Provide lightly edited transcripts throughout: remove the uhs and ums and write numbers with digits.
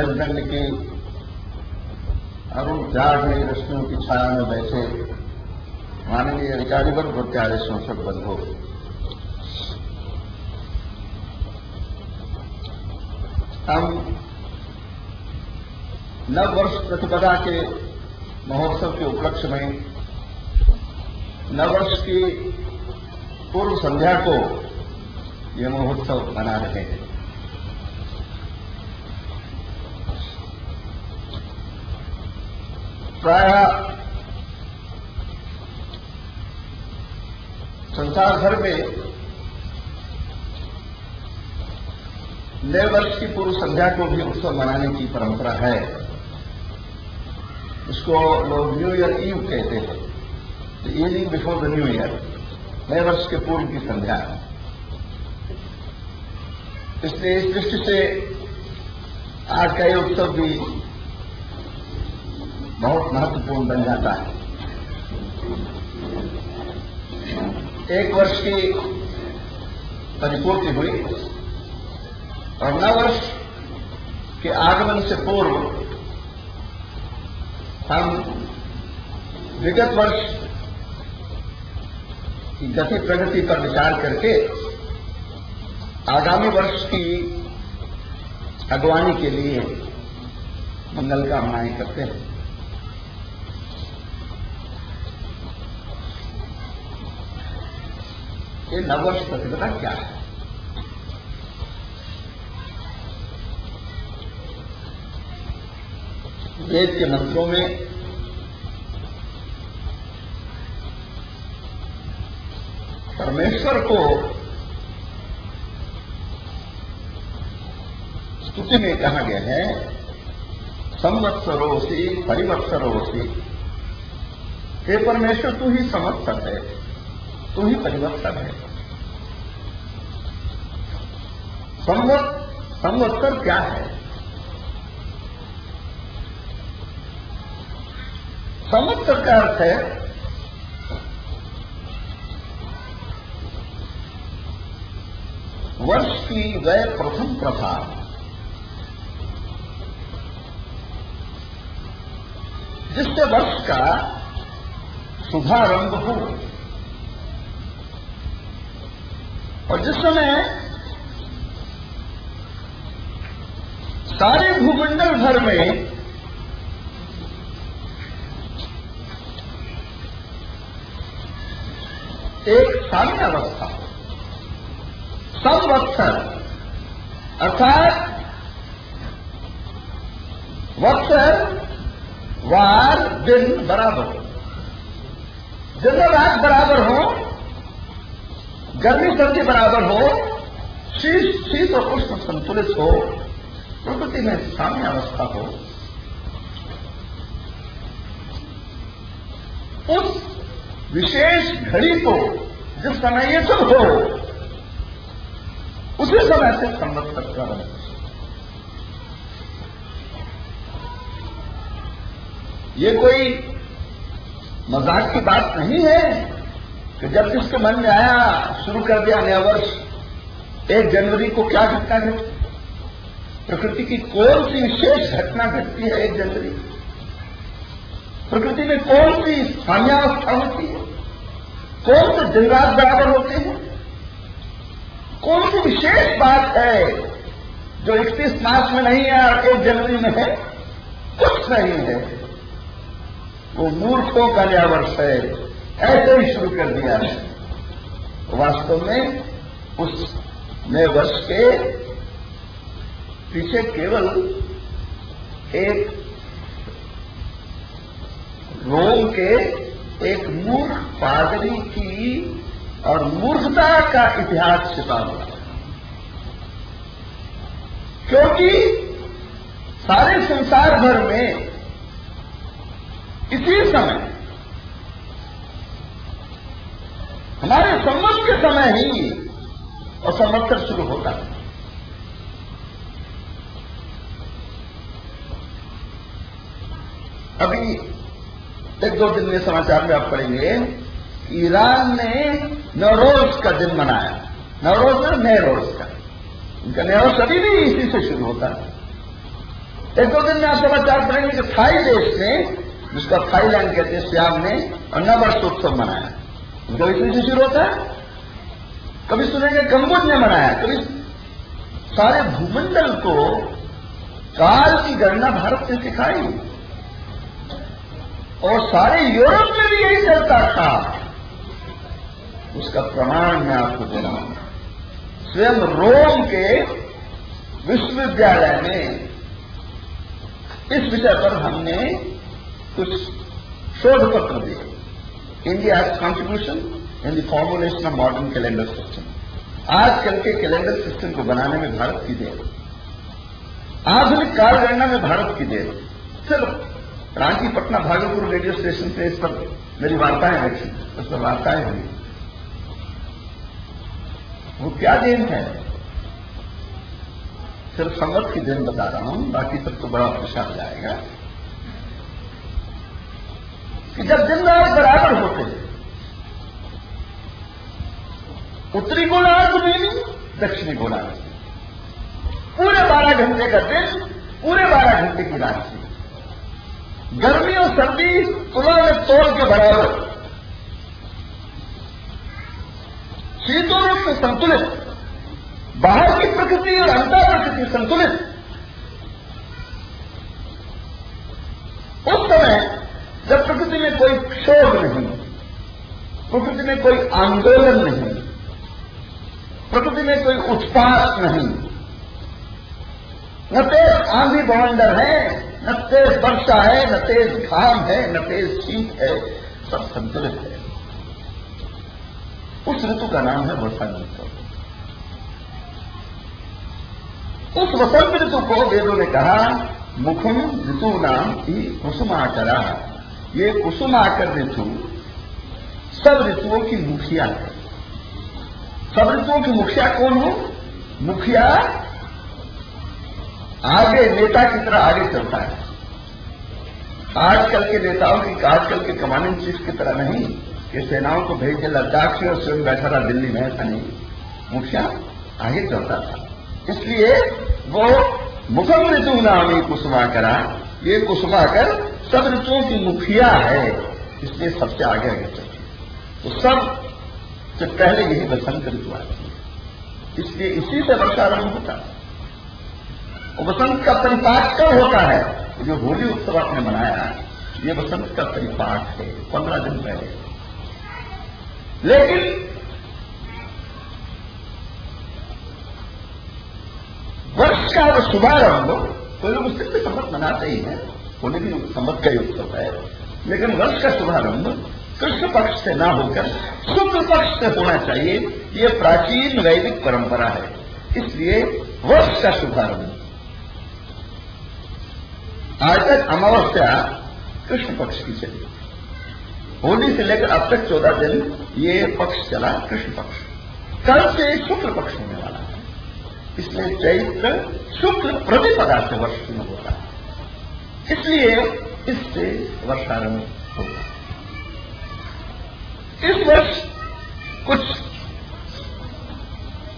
ध्वजदंड की अरुण त्याग में रश्मियों की छाया में बैठे माननीय अधिकारी वर्ग और प्यारे संसद बंधु, हम नव वर्ष प्रतिपदा के महोत्सव के उपलक्ष्य में नव वर्ष की पूर्व संध्या को यह महोत्सव मना रहे हैं। प्रायः संसार भर में नए वर्ष की पूर्व संध्या को भी उत्सव मनाने की परंपरा है। इसको लोग न्यू ईयर ईव कहते हैं, the evening before the new year, नए वर्ष के पूर्व की संध्या। इसलिए इस दृष्टि से आज का ये उत्सव भी बहुत महत्वपूर्ण बन जाता है। एक वर्ष की परिपूर्ति हुई और नव वर्ष के आगमन से पूर्व हम विगत वर्ष की गति प्रगति पर विचार करके आगामी वर्ष की अगवानी के लिए मंगल कामनाएं करते हैं। ये नववर्ष प्रतिपदा क्या है? वेद के मंत्रों में परमेश्वर को स्तुति में कहा गया है, संवत्सरोसि परिवत्सरोसि। हे परमेश्वर, तू ही संवत्सर है, तू ही परिवर्तन है। संवत्सर क्या है? संवत्सर का अर्थ है वर्ष की वह प्रथम प्रथा जिससे वर्ष का शुभारंभ हो और जिस समय सारे भूमंडल भर में एक साम्यावस्था हो। संवत्सर अर्थात वत्सर वार दिन बराबर, दिन रात बराबर हो, गर्मी सर्दी बराबर हो, शीत और उष्ण संतुलित हो, प्रकृति में साम्यावस्था हो। उस विशेष घड़ी को जिस समय ये सब हो, उसी समय से संवत्सर का रंग। ये कोई मजाक की बात नहीं है कि जब जिसके मन में आया शुरू कर दिया नया वर्ष। 1 जनवरी को क्या घटना घटी? प्रकृति की कौन सी विशेष घटना घटती है 1 जनवरी? प्रकृति में कौन सी साम्यावस्था होती है? कौन से दिन रात बराबर होते हैं? कौन सी विशेष बात है जो 31 मार्च में नहीं है और 1 जनवरी में है? कुछ नहीं है। वो मूर्खों का नया वर्ष है, ऐसे ही शुरू कर दिया है। वास्तव में उस नए वर्ष के पीछे केवल एक रोम के एक मूर्ख पादरी की और मूर्खता का इतिहास छिपा हुआ है। क्योंकि सारे संसार भर में इसी समय हमारे संवत्सर के समय ही और संवत्सर शुरू होता है। अभी 1-2 दिन में समाचार में आप पढ़ेंगे, ईरान ने नवरोज का दिन मनाया। नवरोज में नए रोज का, उनका नया वर्ष अभी भी इसी से शुरू होता है। एक दो दिन में आप समाचार पढ़ेंगे कि थाई देश में, जिसका थाईलैंड कहते हैं, सियाम ने नववर्षोत्सव मनाया। उनका इतनी से शुरू होता है। कभी सुनेंगे कंबोज ने मनाया, कभी सारे भूमंडल को काल की गणना भारत ने सिखाई और सारे यूरोप में भी यही चलता था। उसका प्रमाण मैं आपको दे रहा हूं। स्वयं रोम के विश्वविद्यालय में इस विषय पर हमने कुछ शोध पत्र दिए। India contribution in the formulation of modern calendar system. आजकल के कैलेंडर सिस्टम को बनाने में भारत की देर, आधुनिक काल गणना में भारत की देर। सिर्फ रांची, पटना, भागलपुर रेडियो स्टेशन से इस पर मेरी वार्ताएं रखी, उस पर वार्ताएं हुई। वो क्या दिन है? सिर्फ संवत की दिन बता रहा हूं, बाकी सब तो बड़ा परेशान हो जाएगा कि जब दिन रात बराबर होते हैं, उत्तरी गोलार्ध में भी, दक्षिणी गोलार्ध में पूरे 12 घंटे का दिन, पूरे 12 घंटे की रात थी। गर्मी और सर्दी तुलना में तोल के बराबर, शीतोष्ण में संतुलित, बाहर की प्रकृति और अंतर प्रकृति संतुलित। उस समय जब प्रकृति में कोई क्षोभ नहीं, प्रकृति में कोई आंदोलन नहीं, प्रकृति में कोई उत्पात नहीं, न तेज आंधी बवंडर है, न तेज वर्षा है, न तेज घाम है, न तेज शीत है, सब संतुलित है। उस ऋतु का नाम है वसंत ऋतु। उस वसंत ऋतु को वेदों ने कहा मुखम ऋतु नाम ही कुसुमाकरा। ये कुसुमाकर ऋतु सब ऋतुओं की मुखिया है। सब ऋतुओं की मुखिया कौन हो? मुखिया आगे नेता की तरह आगे चलता है। आजकल के नेताओं की, आजकल के कमांडिंग चीफ की तरह नहीं कि सेनाओं को भेज के लद्दाख से और स्वयं बैठा रहा दिल्ली में, ऐसा नहीं। मुखिया आगे चलता था, इसलिए वो मुखम ऋतु नामी कुसुमाकरा। ये कुसुमाकर सब ऋतुओं की मुखिया है, इसलिए सबसे आगे आगे चलती है। तो सब से पहले यही बसंत ऋतु आती है, इसलिए इसी से वर्षारंभ होता है। और बसंत का परिपाक कब होता है? जो होली उत्सव आपने मनाया, ये बसंत का परिपाक है, 15 दिन पहले। लेकिन वर्ष का वो शुभारंभ, कोई लोग उससे भी संवत मनाते ही हैं, होली भी संवत का ही उत्सव है, लेकिन वर्ष का शुभारंभ कृष्ण पक्ष से ना होकर शुक्ल पक्ष से होना चाहिए। ये प्राचीन वैदिक परंपरा है, इसलिए वर्ष का शुभारंभ। आज तक अमावस्या कृष्ण पक्ष की चली, होली से लेकर अब तक 14 दिन ये पक्ष चला, कृष्ण पक्ष। कल से शुक्ल पक्ष होने वाला है, इसलिए चैत्र शुक्ल प्रतिपदा से वर्ष शुरू होता है, इसलिए इससे वर्षारंभ होगा। इस वर्ष कुछ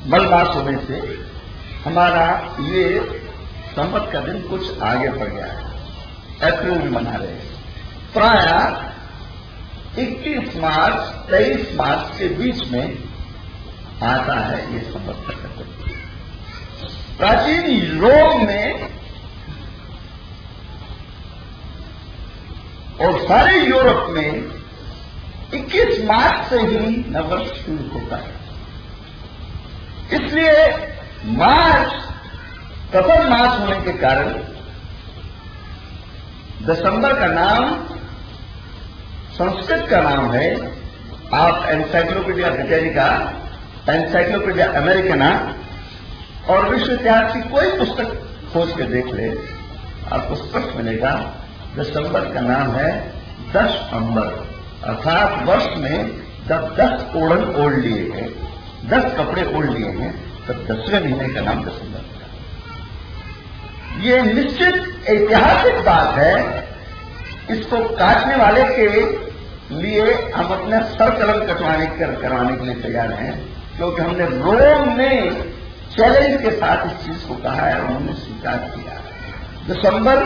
मलमास होने से हमारा ये संवत का दिन कुछ आगे बढ़ गया है, अप्रैल में मना रहे हैं। प्राय 21 मार्च 23 मार्च के बीच में आता है ये संवत का दिन। प्राचीन रोम में और सारे यूरोप में 21 मार्च से ही नववर्ष शुरू होता है, इसलिए मार्च प्रथम मास होने के कारण दिसंबर का नाम संस्कृत का नाम है। आप एनसाइक्लोपीडिया ब्रिटानिका, एनसाइक्लोपीडिया अमेरिकना और विश्व इतिहास की कोई पुस्तक खोज के देख ले, आपको स्पष्ट मिलेगा दिसंबर का नाम है 10 अंबर, अर्थात वर्ष में जब 10 ओढ़न ओढ़ लिए हैं, 10 कपड़े ओढ़ लिए हैं, तब 10वें महीने का नाम दिसंबर। ये निश्चित ऐतिहासिक बात है, इसको काटने वाले के लिए हम अपने सर कलम करवाने के लिए तैयार हैं, क्योंकि हमने रोम में चैलेंज के साथ इस चीज को कहा है और उन्होंने स्वीकार किया है। दिसंबर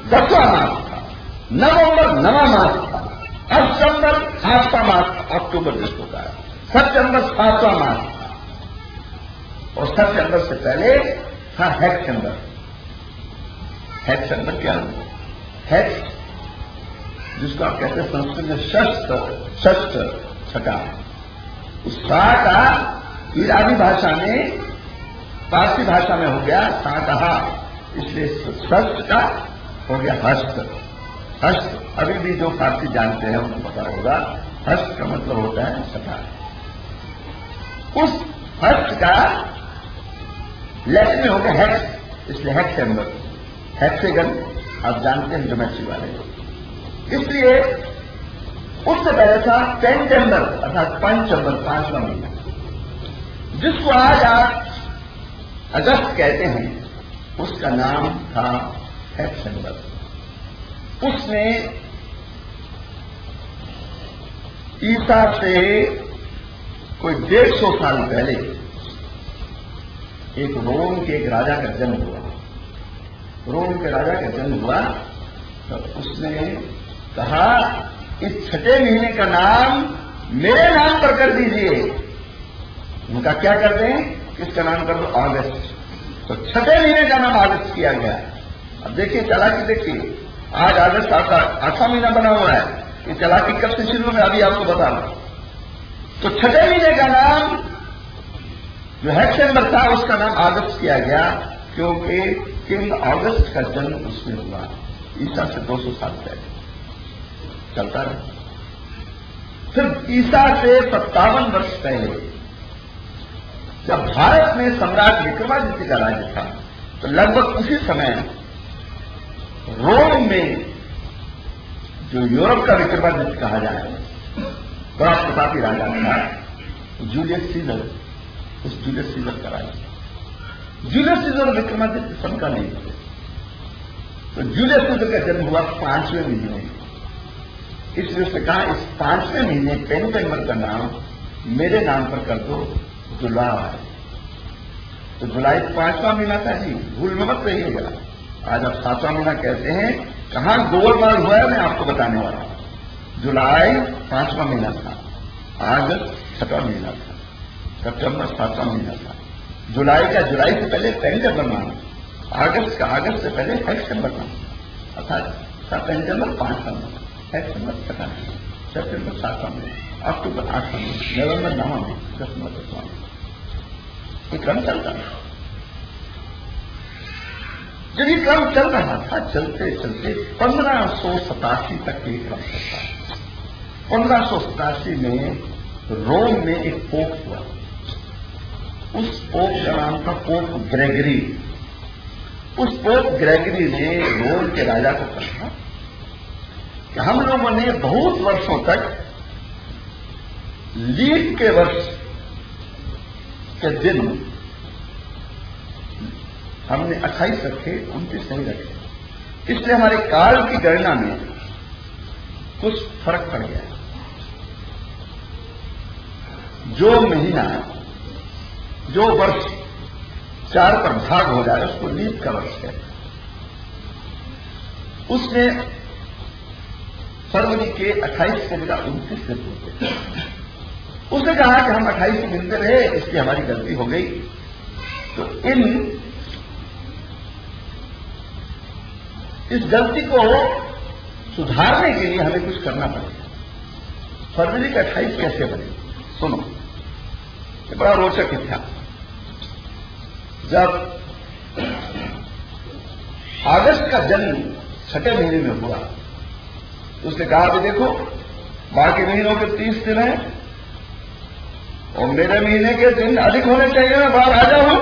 10वां मास था, नवंबर 9वां मास था, अक्टूबर 7वां मास, अक्टूबर जिसको कहा, सितंबर 7वां मास था, और सितंबर से पहले था हेक्टेंबर। हेक्टेंबर क्या हुआ? हेक्स जिसको आप कहते हैं संस्कृत में षष्ठ, छठा, उस सा का ईरानी भाषा में, पारसी भाषा में हो गया सा कहा, इसलिए षष्ठ का हो गया हस्त। हस्त अभी भी जो फारसी जानते हैं उनको पता होगा, हस्त का मतलब होता है छठा। उस हस्त का लैटिन में हो गया हेक्स, इसलिए हेक्टेंबर, हेक्सेगन आप जानते हैं ज्योमेट्री वाले। इसलिए उससे पहले था पेंटेंबर अर्थात पंचंबर, 5वां महीना, जिसको आज आप अगस्त कहते हैं, उसका नाम था हेक्टेंबर। उसने ईसा से कोई 150 साल पहले एक रोम के एक राजा का जन्म हुआ। रोम के राजा का जन्म हुआ तो उसने कहा इस छठे महीने का नाम मेरे नाम पर कर दीजिए। उनका क्या कर दें? किसका नाम कर दो? अगस्त। तो छठे महीने का नाम अगस्त किया गया। अब देखिए चालाकी, देखिए आज अगस्त आपका 8वां महीना बना हुआ है, ये चालाकी कब से शुरू में अभी आपको बता रहा हूं। तो छठे महीने का नाम जो हेक्टेंबर था उसका नाम अगस्त किया गया, क्योंकि किंग अगस्त का जन्म उसमें हुआ, ईसा से 200 साल पहले। चलता रहा। फिर ईसा से 57 वर्ष पहले जब भारत में सम्राट विक्रमादित्य का राज्य था, तो लगभग उसी समय रोम में जो यूरोप का विक्रमादित्य कहा जाए, बड़ा प्रतापी राजा था जूलियस सीजर। उस जूलियस सीजर का राज्य, जूलियस सीजर विक्रमादित्य सबका नहीं थे। तो जूलियस सीजर का जन्म हुआ 5वें महीने में, इसलिए उसने कहा इस 5वें महीने पेंटेंबर का नाम मेरे नाम पर कर दो, जुलाई। तो जुलाई 5वां महीना था जी, भूल में मत रहिएगा। आज आप 7वां महीना कहते हैं, कहां गोलमाल हुआ है मैं आपको बताने वाला हूं। जुलाई 5वां महीना था, अगस्त 6वां महीना था, सितंबर 7वां महीना था। जुलाई का जुलाई से पहले पेंटेंबर नाम, अगस्त का अगस्त से पहले हेक्टेंबर नाम, अर्थात पेंटेंबर 5वां महीना, हेक्टेंबर 6वां महीना, सितंबर 7वां महीना, अक्टूबर 8वां महीना, नवंबर 9वां महीना, दिसंबर 10वां महीना। ये क्रम चलता है। जब ये क्रम चल रहा था, चलते चलते 1587 तक ये क्रम चलता है। 1587 में रोम में एक पोप हुआ। उस पोप का नाम था पोप ग्रेगरी। उस पोप ग्रेगरी ने रोम के राजा को कहा कि हम लोगों ने बहुत वर्षों तक लीप के वर्ष के दिन हमने 28 रखे, 29 नहीं रखे, इसलिए हमारे काल की गणना में कुछ फर्क पड़ गया। जो महीना, जो वर्ष 4 पर भाग हो जाए उसको लीप का वर्ष है। उसने फरवरी के 28 से बजा 29 दिन होते। उसने कहा कि हम 28 मिलते रहे, इसलिए हमारी गलती हो गई। तो इस गलती को सुधारने के लिए हमें कुछ करना पड़ेगा। फरवरी का 28 कैसे बने? सुनो, ये बड़ा रोचक इतिहास। जब अगस्त का जन्म 6ठे महीने में हुआ, तो उसने कहा कि देखो बाकी महीनों के 30 दिन हैं और मेरे महीने के दिन अधिक होने चाहिए, मैं बाहर आ जाऊं,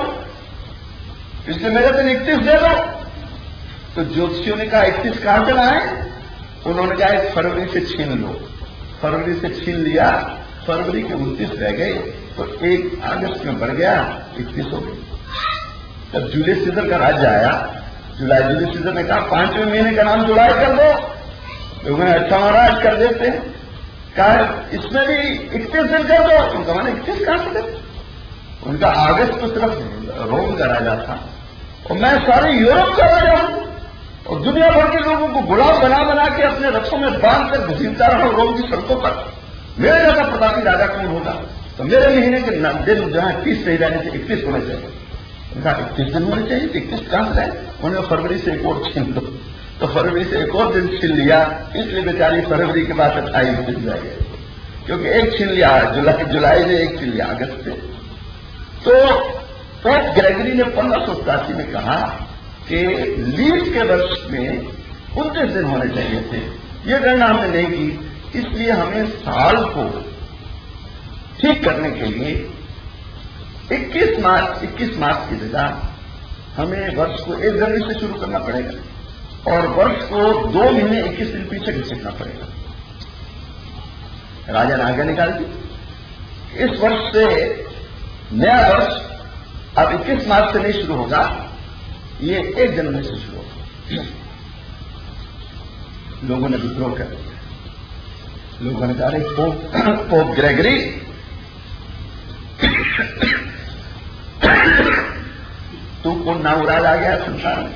इसलिए मेरे दिन 31 दे दो। तो ज्योतिषियों ने कहा 31 कहां से लाए? उन्होंने कहा फरवरी से छीन लो। फरवरी से छीन लिया, फरवरी के 29 रह गए, तो 1 अगस्त में बढ़ गया, 31 हो गई। जब जूलियस सीजर का राज्य आया, जूलियस सीजर ने कहा 5वें महीने का नाम जुलाई कर दो। लोगों ने अच्छा महाराज कर देते हैं, कहा इसमें भी 31 दिन कर दो। उनका माना 31 कहां से कर? उनका अगस्त तो सिर्फ रोम का राजा था और मैं सारे यूरोप का राजा हूं, दुनिया भर के लोगों को गुलाम बना बना के अपने रथों में बांध कर घसीटता रहा रोम की सड़कों पर। मेरे जैसा प्रतापी राजा कौन होगा? तो मेरे महीने के दिन जो है 30 से जाने से 21 होने चाहिए। उनका 21 दिन होने चाहिए, 21 कहां से? उन्हें फरवरी से एक और छीन लो, तो फरवरी से एक और दिन छीन लिया, इसलिए बेचारी फरवरी के बाद 28 दिन जाएगी, क्योंकि एक छीन लिया जुलाई में, एक छीन लिया अगस्त से। तो पोप ग्रेगरी ने 1587 में कहा कि लीप के वर्ष में 29 दिन होने चाहिए थे। ये गणना हमने नहीं की, इसलिए हमें साल को ठीक करने के लिए 21 मार्च की जगह हमें वर्ष को 1 जनवरी से शुरू करना पड़ेगा और वर्ष को 2 महीने 21 दिन पीछे घसीटना पड़ेगा। राजा ने आज्ञा निकाल दी, इस वर्ष से नया वर्ष अब 21 मार्च से नहीं शुरू होगा, ये 1 जनवरी से शुरू होगा। लोगों ने विद्रोह कर दिया। लोगों ने कहा पोप ग्रेगरी तू कौन नाउराज आ गया संसार में?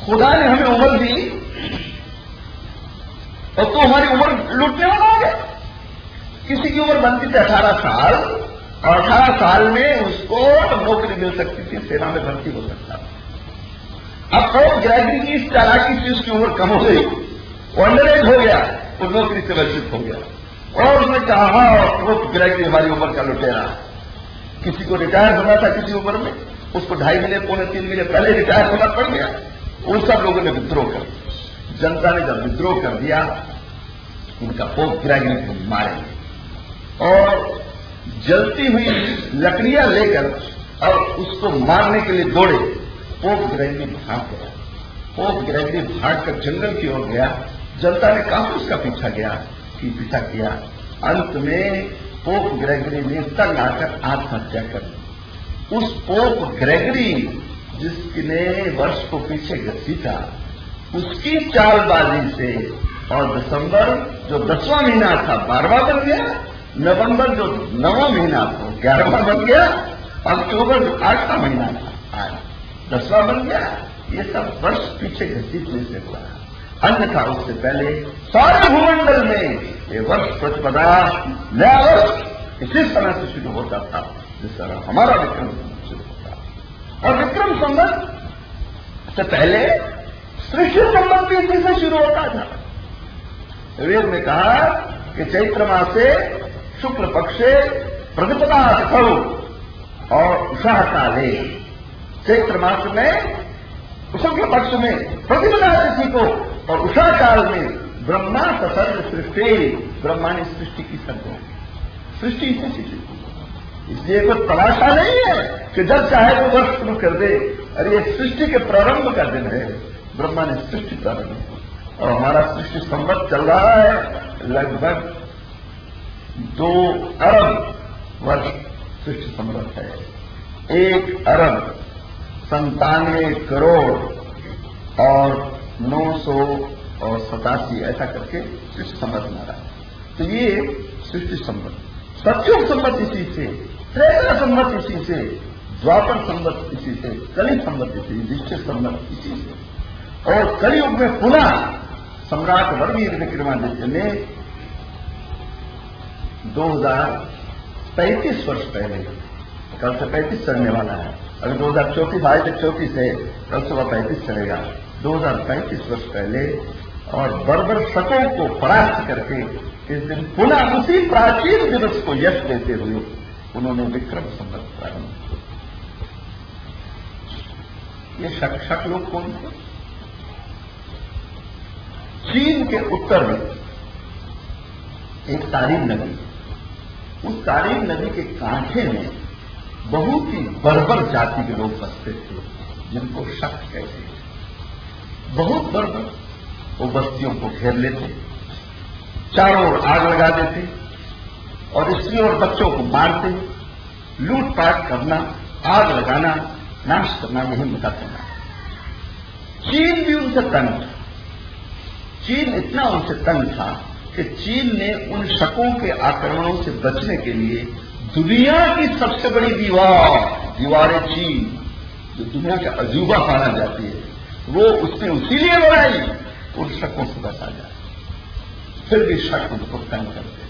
खुदा ने हमें उम्र दी और तू हमारी उम्र लूटने वाला आ गया। किसी की उम्र बनती थी 18 साल और 18 साल में उसको नौकरी मिल सकती थी, सेना में भर्ती हो सकता था। अब पोप ग्रेगरी की इस चालाकी से उसकी उम्र कम हो गई, अंडर एज हो गया, वो नौकरी से वंचित हो गया और उसने कहा पोप ग्रेगरी हमारी उम्र का लुटेरा। किसी को रिटायर होना था किसी उम्र में, उसको 2.5 महीने 3 महीने पहले रिटायर होना पड़ गया। उन सब लोगों ने विद्रोह कर दिया। जनता ने जब विद्रोह कर दिया, उनका पोप ग्रेगरी को मारे और जलती हुई लकड़ियां लेकर और उसको मारने के लिए दौड़े। पोप ग्रेगरी भाग गया। पोप ग्रेगरी भागकर जंगल की ओर गया। जनता ने काफी उसका पीछा किया। अंत में पोप ग्रेगरी ने तंग आकर आत्महत्या कर दी। उस पोप ग्रेगरी जिसने वर्ष को पीछे घसीटा, उसकी चालबाजी से और दिसंबर जो 10वां महीना था 12वां बन गया, नवंबर जो 9वां महीना था 11वां बन गया, अक्टूबर जो 8वां महीना था 10वां बन गया। ये सब वर्ष पीछे घसीटने से हुआ। अन्यथा उससे पहले सारे भूमंडल में ये वर्ष प्रतिपदा नया वर्ष इसी समय से शुरू होता था जिस तरह हमारा विक्रम संवत शुरू होता। और विक्रम संवत से पहले सृष्टि संवत भी इसी से शुरू होता था। वेद में कहा कि चैत्र मासे शुक्ल पक्षे प्रतिपदा तिथौ और उषा काले, चैत्र मास में शुक्ल पक्ष में प्रतिपदा तिथि को और उषा काल में ब्रह्मा ससर्ग सृष्टि, ब्रह्मा ने सृष्टि की सर्जना, सृष्टि इसी से शुरू। इसलिए कोई तमाशा नहीं है कि जब चाहे वो वर्ष शुरू कर दे। अरे ये सृष्टि के प्रारंभ का दिन है, ब्रह्मा ने सृष्टि प्रारंभ की और हमारा सृष्टि संवत चल रहा है लगभग 2 अरब वर्ष सृष्टि संवत है। 1 अरब 97 करोड़ और 987 ऐसा करके सृष्टि संवत हमारा। तो ये सृष्टि संवत, सत्युग संवत इसी से, त्रेता संवत इसी से, द्वापर संवत इसी से, कली संवत इसी, युधिष्ठिर संवत इसी से। और कलयुग में पुनः सम्राट वर्गीय विक्रमादित्य ने 2035 वर्ष पहले, कल से 35 चलने वाला है, अगर 2034 आज तक 34 है, कल सुबह 35 चलेगा, 2035 वर्ष पहले और बर्बर शकों को परास्त करके इस दिन पुनः उसी प्राचीन दिवस को यश देते हुए उन्होंने विक्रम संवत प्रारंभ किया। ये शक लोग कौन थे? चीन के उत्तर में एक तारीम नदी, उस तारीम नदी के कांठे में बहुत ही बर्बर जाति के लोग बसते थे जिनको शक कहते थे। बहुत बर्बर वो बस्तियों को घेर लेते, चारों ओर आग लगा देते और स्त्रियों और बच्चों को मारते, लूटपाट करना, आग लगाना, नाश करना, यही उनका करना। चीन भी उनसे तंग था। चीन इतना उनसे तंग था कि चीन ने उन शकों के आक्रमणों से बचने के लिए दुनिया की सबसे बड़ी दीवार, दीवार-ए-चीन, जो दुनिया का अजूबा माना जाती है, वो उसने इसीलिए लड़ाई उन शकों से बचा जाए, फिर भी शक उनको तंग करते।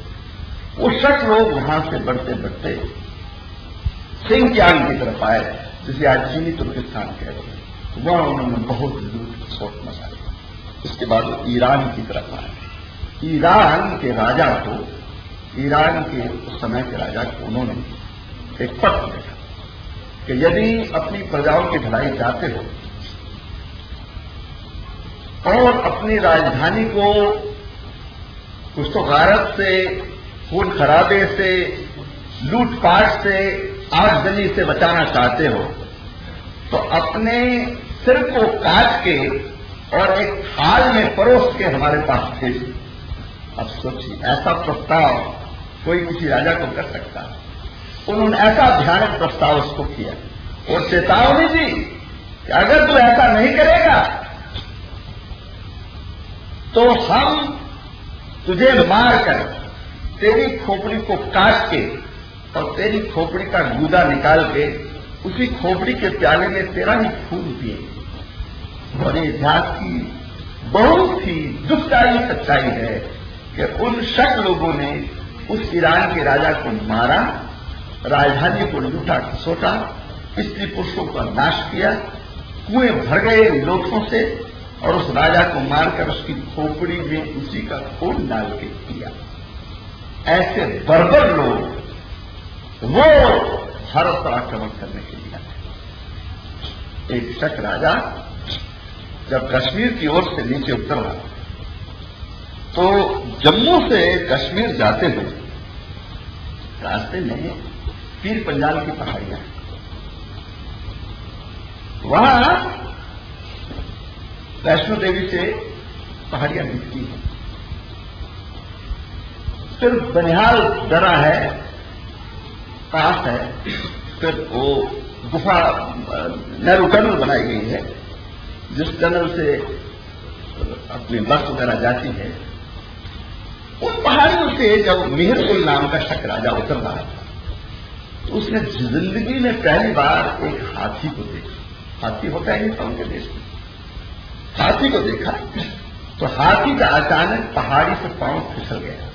वो शक लोग वहां से बढ़ते बढ़ते सिंकियांग की तरफ आए, जिसे आज चीनी तुर्किस्तान कहते हैं। वहां उन्होंने बहुत लूट सोट मचाई। उसके बाद वो ईरान की तरफ आए। ईरान के राजा को, ईरान के उस समय के राजा को उन्होंने एक पत्र लिखा कि यदि अपनी प्रजाओं की भलाई चाहते हो और अपनी राजधानी को कुछ तो गारत से, खून खराबे से, लूटपाट से, आगजनी से बचाना चाहते हो तो अपने सिर को काट के और एक थाल में परोस के हमारे पास भेज। अब सोचिए, ऐसा प्रस्ताव कोई किसी राजा को कर सकता है? उन्होंने ऐसा भयानक प्रस्ताव उसको किया और चेतावनी दी कि अगर तू ऐसा नहीं करेगा तो हम तुझे मारकर तेरी खोपड़ी को काट के और तेरी खोपड़ी का गूदा निकाल के उसी खोपड़ी के प्याले में तेरा ही खून पिए। और ये इतिहास की बहुत ही दुखदायी सच्चाई है कि उन शक लोगों ने उस ईरान के राजा को मारा, राजधानी को लूटा खसोटा, स्त्री पुरुषों का नाश किया, कुएं भर गए लोथों से और उस राजा को मारकर उसकी खोपड़ी में उसी का खून डाल के किया। ऐसे बर्बर लोग वो भारत पर आक्रमण करने के लिए आए। एक शक राजा जब कश्मीर की ओर से नीचे उतरा तो जम्मू से कश्मीर जाते हुए रास्ते में पीर पंजाल की पहाड़ियां, वहां वैष्णो देवी से पहाड़ियां दिखती हैं। फिर बनिहाल दरा है, पास है, फिर वो गुफा नेहरू टनल बनाई गई है, जिस टनल से अपनी बस वगैरह जाती है। उन पहाड़ियों से जब मिहिरपुर नाम का शक राजा उतर रहा था तो उसने जिंदगी में पहली बार एक हाथी को देखा। हाथी होता है नहीं उनके देश में। हाथी को देखा तो हाथी का अचानक पहाड़ी से पांव फिसल गया।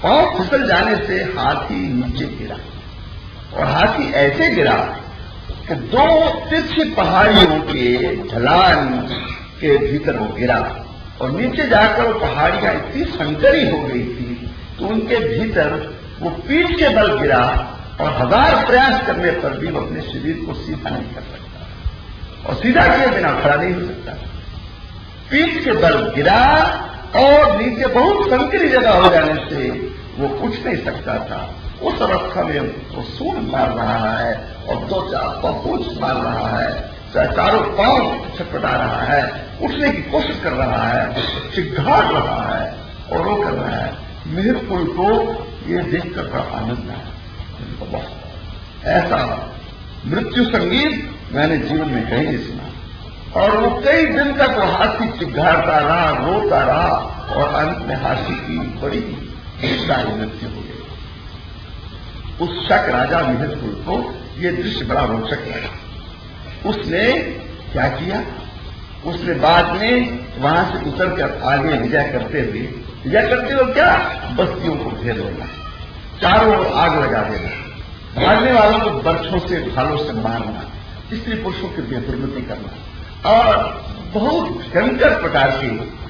पांव फिसल जाने से हाथी नीचे गिरा और हाथी ऐसे गिरा कि दो तिरछी पहाड़ियों के ढलान के भीतर वो गिरा और नीचे जाकर वो पहाड़ियां इतनी संकरी हो गई थी तो उनके भीतर वो पीठ के बल गिरा और 1000 प्रयास करने पर भी वो अपने शरीर को सीधा नहीं कर सकता और सीधा किए बिना खड़ा नहीं हो सकता। पीठ के बल गिरा और नीचे बहुत संकरी जगह हो जाने से वो उठ नहीं सकता था। उस अवस्था में वो सूंड मार रहा है और 2-4 पहुंच मार रहा है, चारों पांव छटपटा रहा है, उठने की कोशिश कर रहा है, चिघाड़ रहा है और वो कर रहा है। मिहिरपुर को ये देखकर बड़ा आनंद आया। ऐसा मृत्यु संगीत मैंने जीवन में कहीं नहीं सुना। और वो कई दिन तक वो हाथी चिघाड़ता रहा, रोता रहा और अंत में हाथी की बड़ी सारी मृत्यु हो गई। उस शक राजा मिहिरपुर को ये दृश्य बड़ा रोचक लगा। उसने क्या किया? उसने बाद में वहां से उतरकर आगे विजय करते हुए क्या बस्तियों को घेर लेना, चारों ओर आग लगा देना, भागने वालों को बर्छों से भालों से मारना, स्त्री पुरुषों की बेहुरमती करना और बहुत भयंकर प्रकार के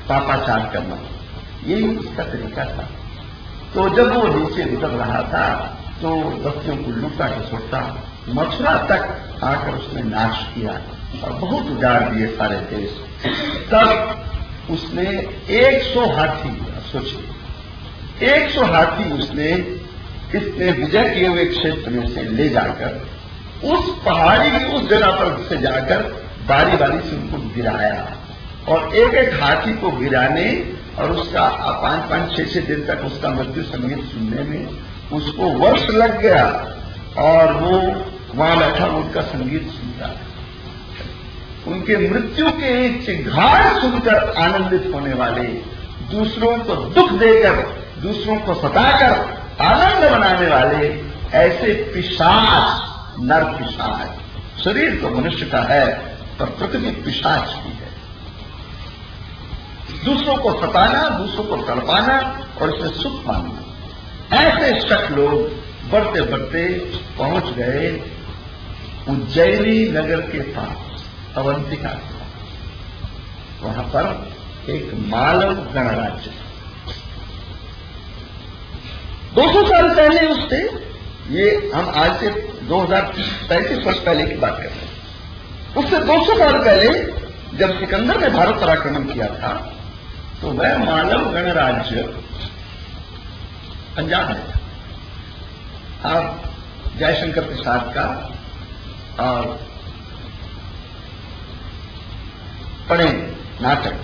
पापाचार करना, यही उसका तरीका था। तो जब वो नीचे उतर रहा था तो बस्तियों को लूटा खसोटा मथुरा तक आकर उसने नाश किया और बहुत उजाड़ दिए सारे देश। तब उसने 100 हाथी, सोचिए 100 हाथी उसने इसने विजय किए हुए क्षेत्र में से ले जाकर उस पहाड़ी की उस जगह पर से जाकर बारी बारी से उनको गिराया और एक एक हाथी को गिराने और उसका 5-5, 6-6 दिन तक उसका मृत्यु संगीत सुनने में उसको वर्ष लग गया और वो वहां बैठा उनका संगीत सुनता। उनके मृत्यु के चिघाड़ सुनकर आनंदित होने वाले, दूसरों को दुख देकर, दूसरों को सताकर आनंद मनाने वाले ऐसे पिशाच, नर पिशाच, शरीर तो मनुष्य का है पर पृथ्वी पिशाच भी है। दूसरों को सताना, दूसरों को तड़पाना और इसे सुख मानना। ऐसे शक लोग बढ़ते बढ़ते पहुंच गए उज्जैनी नगर के पास, अवंतिका के पास। वहां पर एक मालव गणराज्य, 200 साल पहले उससे, ये हम आज से 2035 वर्ष पहले की बात कर रहे हैं, उससे 200 साल पहले जब सिकंदर ने भारत पर आक्रमण किया था तो वह मालव गणराज्य पंजाब में था। आप जयशंकर प्रसाद का और पढ़े नाटक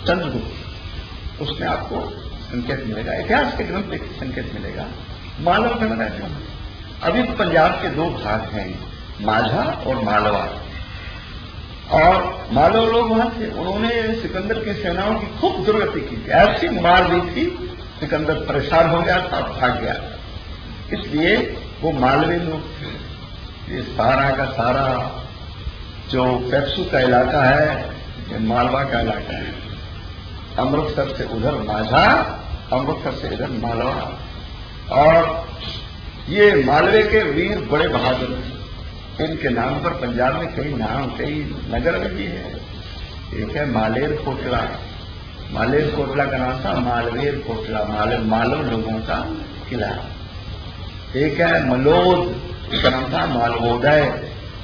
चंद्रगुप्त, उसमें आपको संकेत मिलेगा, इतिहास के ग्रंथ में संकेत मिलेगा मालव गणराज्य में। अभी पंजाब के 2 भाग हैं, माझा और मालवा। और मालव लोग वहां थे, उन्होंने सिकंदर की सेनाओं की खूब दुर्गति की थी, ऐसी मार दी थी, सिकंदर परेशान हो गया था, भाग गया। इसलिए वो मालवी लोग थे। ये सारा का सारा जो पेप्सू का इलाका है, ये मालवा का इलाका है। अमृतसर से उधर माझा, अमृतसर से इधर मालवा। और ये मालवे के वीर बड़े बहादुर हैं। इनके नाम पर पंजाब में कई नाम, कई नगर में भी है। एक है मालेर कोटला, मालेर कोटला का नाम था मालवेर कोटला, मालव लोगों का किला। एक है मलोद, इसका नाम था मालवोदय।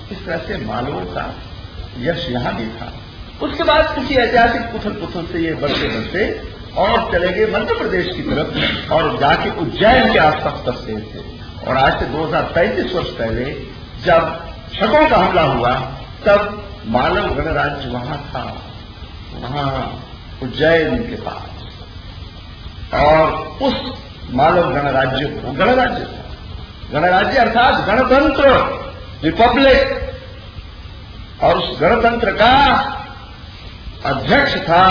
इस तरह से मालवों का यश यहां भी था। उसके बाद किसी ऐतिहासिक उथल पुथल से ये बढ़ते बढ़ते और चले गए मध्य प्रदेश की तरफ और जाके उज्जैन के आसपास बसते थे। और आज से 2035 वर्ष पहले जब शकों का हमला हुआ तब मालव गणराज्य वहां था, वहां उज्जैन के पास। और उस मालव गणराज्य को गणराज्य था, गणराज्य अर्थात गणतंत्र, रिपब्लिक। और उस गणतंत्र का अध्यक्ष था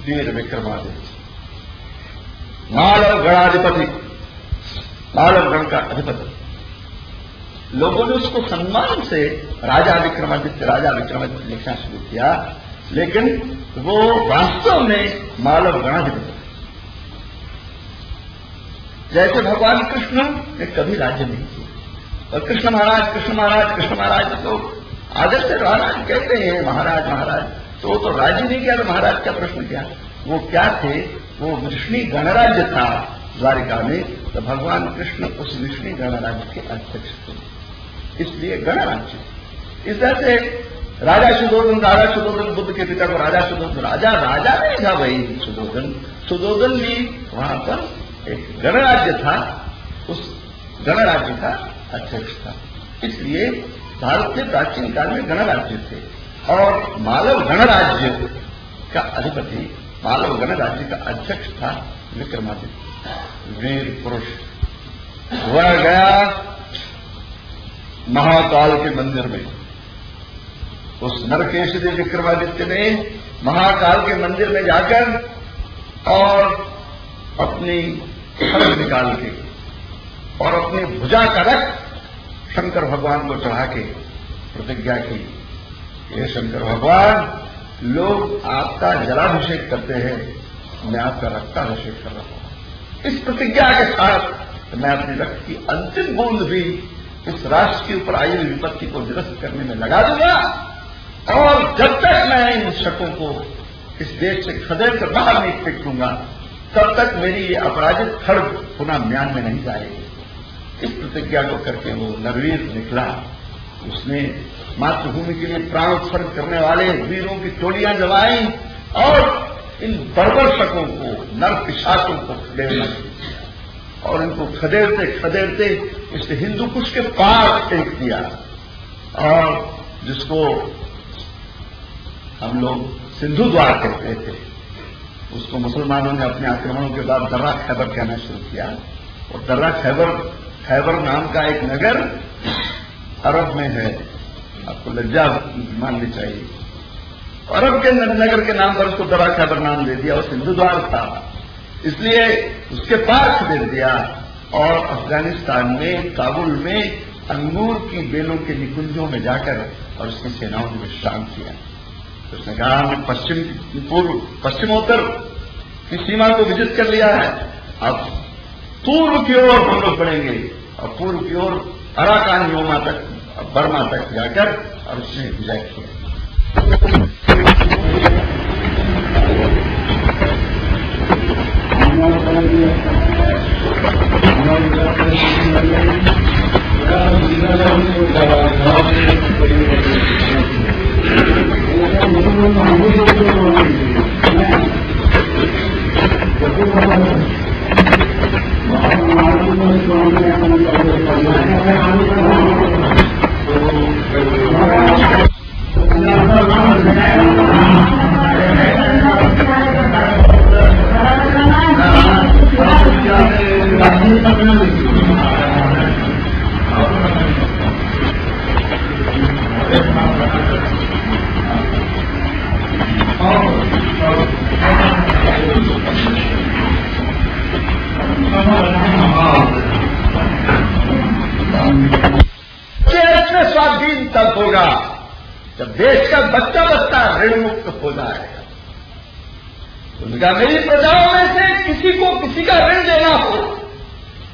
वीर विक्रमादित्य, मालव गणाधिपति, मालव गण का अधिपति। लोगों ने उसको सम्मान से राजा विक्रमादित्य लिखना शुरू किया, लेकिन वो वास्तव में मालव गणाधिपति। जैसे भगवान कृष्ण ने कभी राज्य नहीं किया, और कृष्ण महाराज कृष्ण महाराज कृष्ण महाराज तो आदर से महाराज कहते हैं, महाराज महाराज, तो वो तो राज्य नहीं किया, तो महाराज का प्रश्न क्या? वो क्या थे? वो वृष्णि गणराज्य था द्वारिका में, तो भगवान कृष्ण उस वृष्णि गणराज्य के अध्यक्ष थे, इसलिए गणराज्य। इस तरह से राजा सुदोधन बुद्ध के पिता को राजा सुदोधन, राजा नहीं था वही सुदोधन भी वहां पर एक गणराज्य था, उस गणराज्य का अध्यक्ष था। इसलिए भारत के प्राचीन काल में गणराज्य थे और मालव गणराज्य का अधिपति, मालव गणराज्य का अध्यक्ष था विक्रमादित्य, वीर पुरुष। वह गया महाकाल के मंदिर में। उस नरकेशरी विक्रमादित्य ने महाकाल के मंदिर में जाकर और अपनी खड्ग निकाल के और अपनी भुजा का रख शंकर भगवान को चढ़ा के प्रतिज्ञा की, ये शंकर भगवान, लोग आपका जलाभिषेक करते हैं, मैं आपका रक्ताभिषेक कर रहा हूं। इस प्रतिज्ञा के साथ मैं अपनी रक्त की अंतिम बूंद भी इस राष्ट्र के ऊपर आई हुई विपत्ति को निरस्त करने में लगा दूंगा, और जब तक मैं इन शकों को इस देश से खदेड़ कर बाहर नहीं फेंक दूंगा, तब तक मेरी ये अपराजित खड्ग पुनः म्यान में नहीं जाएगी। इस प्रतिज्ञा को करके वो नरवीर निकला। उसने मातृभूमि के लिए प्राण उत्सर्ग करने वाले वीरों की टोलियां जमाई और इन बर्बर शकों को, नर पिशाचों को खदेड़ना शुरू किया और इनको खदेड़ते खदेड़ते इस हिंदू कुश के पार फेंक दिया, और जिसको हम लोग सिंधु द्वार कहते थे, उसको मुसलमानों ने अपने आक्रमणों के बाद दर्रा खैबर कहना शुरू किया। और दर्रा खैबर नाम का एक नगर अरब में है, आपको लज्जा माननी चाहिए। अरब के नगर के नाम पर उसको दर्रा खैबर नाम दे दिया, वो सिंधु द्वार था, इसलिए उसके पार खदेड़ दिया। और अफगानिस्तान में, काबुल में अंगूर की बेलों के निकुंजों में जाकर और उसकी सेनाओं ने विश्राम किया। तो उसने कहा हमने पश्चिमोत्तर की सीमा को विजित कर लिया है, अब पूर्व की ओर हम लोग बढ़ेंगे और पूर्व की ओर अराकान योमा तक बर्मा तक जाकर और उसने विजय किया। स्वाधीन तब होगा जब देश का बच्चा बच्चा ऋण मुक्त हो जाएगा। उनका मेरी प्रजाओं में से किसी को किसी का ऋण देना हो,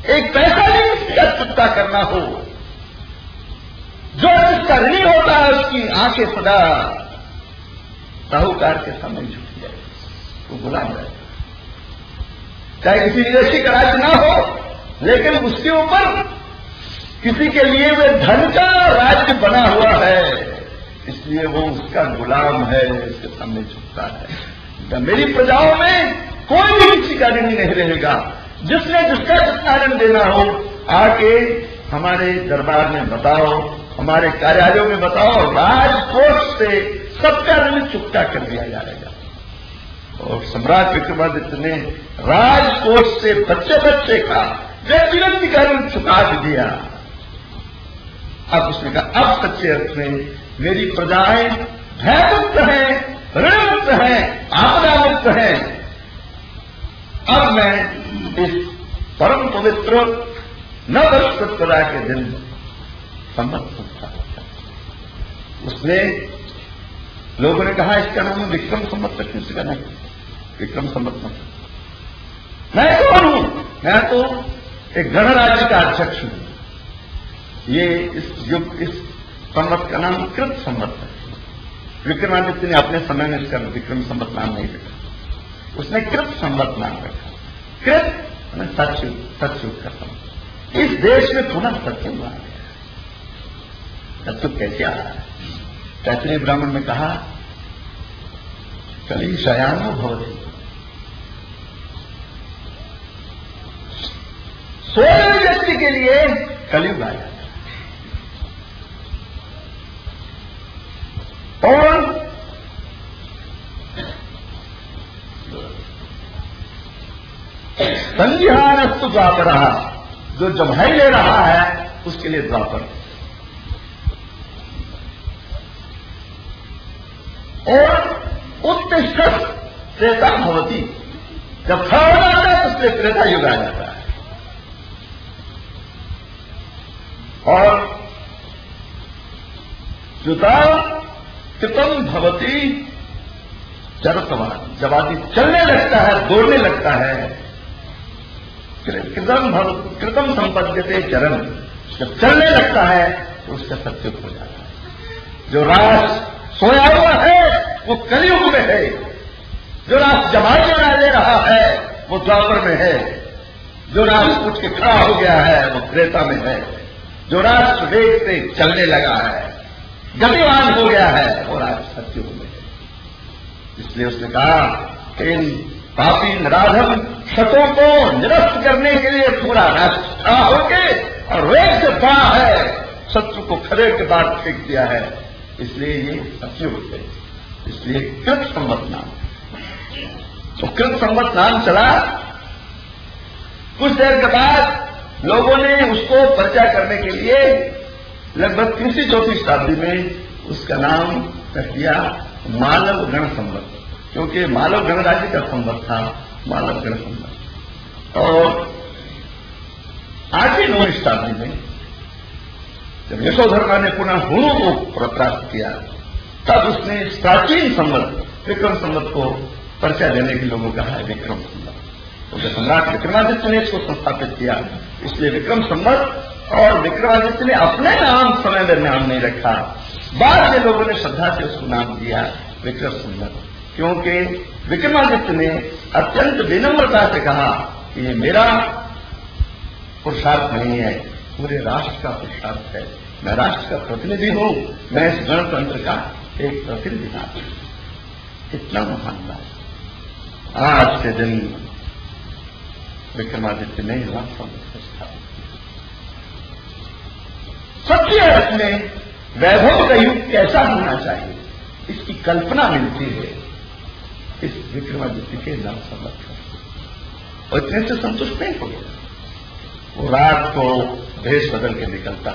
एक पैसा भी किसी का चुकता करना हो, जो जिसका ऋणी होता है उसकी आंखें सदा साहूकार के सामने झुक जाए, वो गुलाम रहेगा। चाहे किसी विदेशी का राज्य ना हो, लेकिन उसके ऊपर किसी के लिए वे धन का राज्य बना हुआ है, इसलिए वो उसका गुलाम है, उसके सामने झुकता है। मेरी प्रजाओं में कोई भी किसी का ऋणी नहीं रहेगा। जिसने जिसका जितना ऋण देना हो आके हमारे दरबार में बताओ, हमारे कार्यालयों में बताओ, राजकोष से सबका ऋण चुकता कर दिया जाएगा। और सम्राट विक्रमादित्य ने राजकोष से बच्चे बच्चे का व्यक्तिगत का ऋण चुका दिया। अब उसने कहा अब सच्चे अर्थ में मेरी प्रजाएं भयमुक्त हैं, ऋणमुक्त हैं, आपदा मुक्त हैं। अब मैं इस परम पवित्र नववर्ष प्रतिपदा के दिन सम्मत होता। उसने लोगों ने कहा इसका नाम है विक्रम संवत क्यों से करना है? विक्रम संवत मत। मैं कौन हूं? मैं तो एक गणराज्य का अध्यक्ष हूं। ये इस युग इस संवत का नाम कृत संवत है। विक्रमादित्य ने अपने समय में इसका विक्रम संवत नाम नहीं रखा, उसने कृत संवत नाम रखा। कृत सत्युग का संवत। इस देश में पुनः सत्युग आ गया। सत्युग कैसे आ रहा है? तैत्तिरीय ब्राह्मण में कहा कली शयानो भवति, सोए हुए व्यक्ति के लिए कलयुग आ जाता है। और संज्ञानस्तु द्वापर, जो जम्हाई ले रहा है उसके लिए द्वापर। और उत्तिष्ठत् त्रेता भवति, जब खड़ा हो जाता है तो उसके त्रेता युग आ जाता है। और जुता कृतम भवति चरतवान, जब आदमी चलने लगता है, दौड़ने लगता है, कृतम संपद्यते चरण, जब चलने लगता है तो उसका सत्युग हो जाता है। जो राष्ट्र सोया हुआ है वो कलयुग में है, जो राष्ट्र जमाई ले रहा है वो द्वापर में है, जो राष्ट्र उठ के खड़ा हो गया है वो त्रेता में है, जो राष्ट्र वेग से चलने लगा है, गतिवान हो गया है, वो राष्ट्र सत्युग में है। इसलिए उसने कहा कि इन पापी नराधम शतों को निरस्त करने के लिए पूरा राष्ट्र खड़ा होके और वेग से खड़ा है, शत्रु को खड़े के बाद फेंक दिया है। इसलिए ये सत्युग है, इसलिए कृत संवत नाम। तो कृत संवत नाम चला। कुछ देर के बाद लोगों ने उसको परिचय करने के लिए लगभग 3री-4री शताब्दी में उसका नाम रख दिया मालव गण संवत, क्योंकि मालव गणराज्य का संवत था, मालव गण संवत। और 8वीं-9वीं शताब्दी में जब यशोधर्मा ने पुनः हुणु को प्राप्त किया, तब उसने इस प्राचीन संवत विक्रम संवत को परिचय देने के लोगों कहा है विक्रम संवत। तो सम्राट विक्रमादित्य ने इसको संस्थापित किया, इसलिए विक्रम संवत। और विक्रमादित्य ने अपने नाम समय में नाम नहीं रखा, बाद के लोगों ने श्रद्धा से उसको नाम दिया विक्रम संवत, क्योंकि विक्रमादित्य ने अत्यंत विनम्रता से कहा कि ये मेरा पुरुषार्थ नहीं है, पूरे राष्ट्र का पुरुषार्थ है, मैं राष्ट्र का प्रतिनिधि हूं, मैं इस गणतंत्र का एक प्रतिनिधि हूं। कितना महान बात। आज के दिन विक्रमादित्य ने राष्ट्र को स्थापित किया। सच्चे अर्थ में वैभव का युग कैसा होना चाहिए, इसकी कल्पना मिलती है इस विक्रमादित्य के नाम संवत। और इतने से संतुष्ट नहीं हो गया, वो रात को भेष बदल के निकलता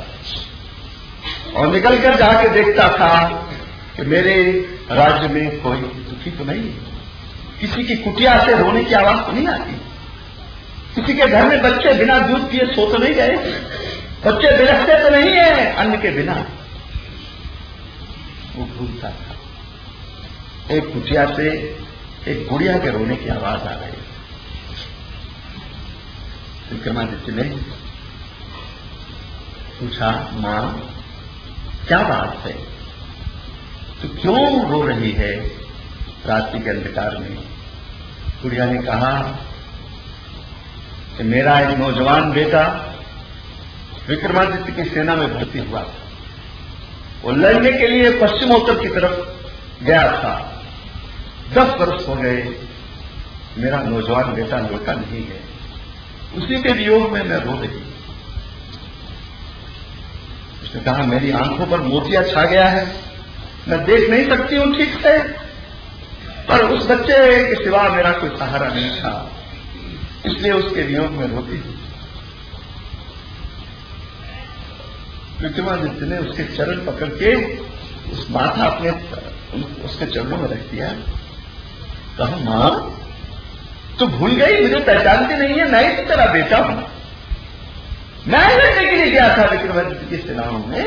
और निकलकर जाके देखता था कि मेरे राज्य में कोई दुखी तो नहीं है, किसी की कुटिया से रोने की आवाज तो नहीं आती, किसी के घर में बच्चे बिना दूध पिए सो तो नहीं गए, बच्चे बिलखते तो नहीं है अन्न के बिना। वो भूलता था। एक कुटिया से एक गुड़िया के रोने की आवाज आ गई। विक्रमादित्य ने पूछा, मां क्या बात है, तो क्यों रो रही है रात्रि के अंधकार में? गुड़िया ने कहा कि मेरा एक नौजवान बेटा विक्रमादित्य की सेना में भर्ती हुआ था, वो लड़ने के लिए पश्चिमोत्तर की तरफ गया था, 10 वर्ष हो गए, मेरा नौजवान बेटा लौटा नहीं है, उसी के वियोग में मैं रो रही हूं। उसने कहा, मेरी आंखों पर मोतिया छा गया है, मैं देख नहीं सकती हूं ठीक से, पर उस बच्चे के सिवा मेरा कोई सहारा नहीं था, इसलिए उसके वियोग में रोती हूं। विक्रमादित्य ने उसके चरण पकड़ के उस माथा अपने उसके चरणों में रख दिया। कहा, मां तो भूल गई, मुझे पहचानती नहीं है, मैं ही तेरा बेटा हूं, मैं लड़ने के लिए गया था विक्रमादित्य की सेनाओं में,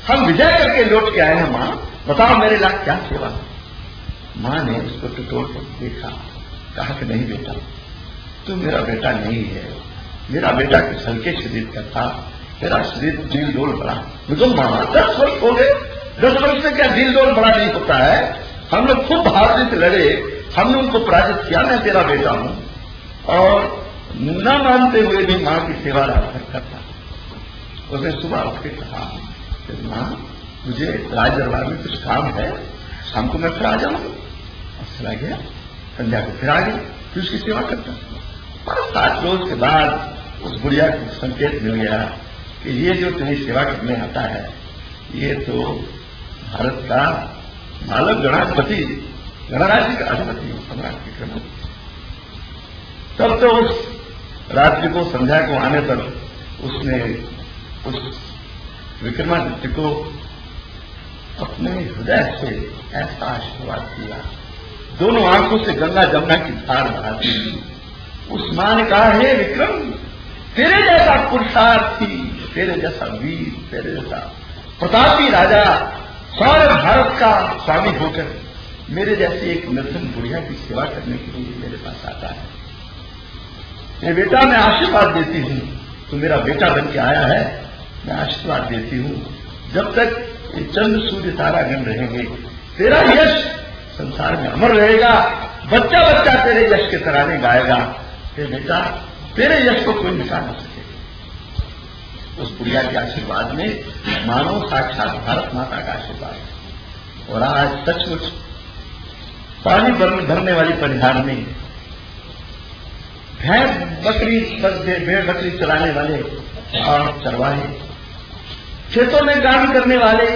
हम विजय करके लौट के आए हैं, मां बताओ मेरे लाख क्या सेवा है। मां ने उसको टटोल कर देखा, कहा कि नहीं बेटा, तू मेरा बेटा नहीं है, मेरा बेटा किस हल्के शरीर का था, तेरा शरीर दिल डोल बड़ा। मुझे मां 10 वर्ष हो गए, 10 वर्ष में क्या दिल डोल बड़ा नहीं होता है, हम लोग खूब बहादुरी से लड़े, हमने उनको पराजित किया, मैं तेरा बेटा हूं। और न मानते हुए भी मां की सेवा करता। उसने सुबह उठ के कहा कि मां मुझे राज दरबार में कुछ काम है, शाम को मैं फिर आ जाऊंगा। और चला गया, संध्या को फिर आ गया, फिर उसकी सेवा करता। 5-7 रोज के बाद उस बुढ़िया को संकेत मिल गया कि ये जो तुम्हें सेवा करने आता है, ये तो भारत का मालव गणाधिपति, गणराज्य का अधिपति सम्राट विक्रमादित्य। तब तो उस रात्रि को संध्या को आने पर उसने उस विक्रमादित्य को अपने हृदय से ऐसा आशीर्वाद किया, दोनों आंखों से गंगा जमुना की धार बहाती थी। उस मां ने कहा, हे विक्रम, तेरे जैसा पुरुषार्थी, तेरे जैसा वीर, तेरे जैसा प्रतापी राजा सारे भारत का स्वामी होकर मेरे जैसी एक निर्धन बुढ़िया की सेवा करने के लिए मेरे पास आता है। ये बेटा मैं आशीर्वाद देती हूं, तू मेरा बेटा बन के आया है, मैं आशीर्वाद देती हूं, जब तक ये चंद्र सूर्य तारा गण रहेंगे तेरा यश संसार में अमर रहेगा, बच्चा बच्चा तेरे यश के तराने गाएगा। हे बेटा, तेरे यश को कोई मिटा नहीं सकेगा। उस बुढ़िया के आशीर्वाद में मानो साक्षात भारत माता का आशीर्वाद है। और आज सचमुच पानी भरने वाली परिहार में भेड़ बकरी चलाने वाले और चरवाहे, खेतों में काम करने वाले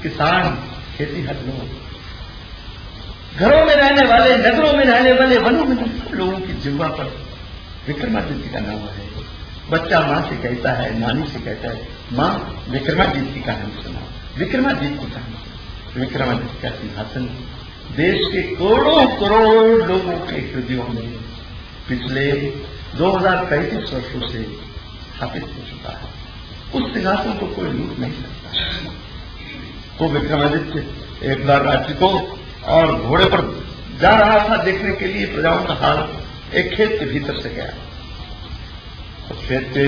किसान, खेती हर लोग, घरों में रहने वाले, नगरों में रहने वाले, वनों में सब लोगों की जिह्वा पर विक्रमादित्य का नाम है। बच्चा मां से कहता है, नानी से कहता है, मां विक्रमादित्य की कहानी सुना, विक्रमादित्य की कहानी सुना। विक्रमादित्य का सिंहासन देश के करोड़ों करोड़ लोगों के हृदयों में पिछले 2035 वर्षों से स्थापित हो चुका है। उस सिंहासन को कोई लूट नहीं सकता। तो विक्रमादित्य एक बार राज्य को और घोड़े पर जा रहा था देखने के लिए प्रजाओं का हाल, एक खेत के भीतर से गया। तो खेत के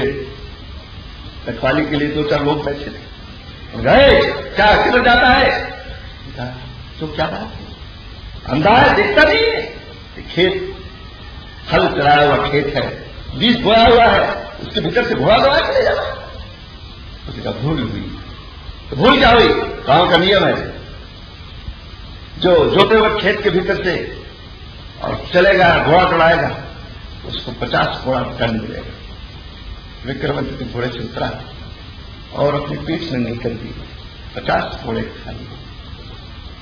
रखवाली के लिए 2-4 लोग बैठे थे। गए, क्या किधर जाता है? तो क्या बात है, अंधा है, देखता नहीं है? खेत हल चलाया हुआ खेत है, बीज बोया हुआ है, उसके भीतर से घोड़ा दौड़ा के ले जाना। उसने कहा भूल हुई। तो भूल क्या हुई? गांव का नियम है, जो जोते हुए खेत के भीतर से और चलेगा, घोड़ा दौड़ाएगा, उसको 50 घोड़ा दंड मिलेगा। विक्रमादित्य घोड़े से उतरा और अपनी पीठ नंगी कर दी, 50 घोड़े खा लिए।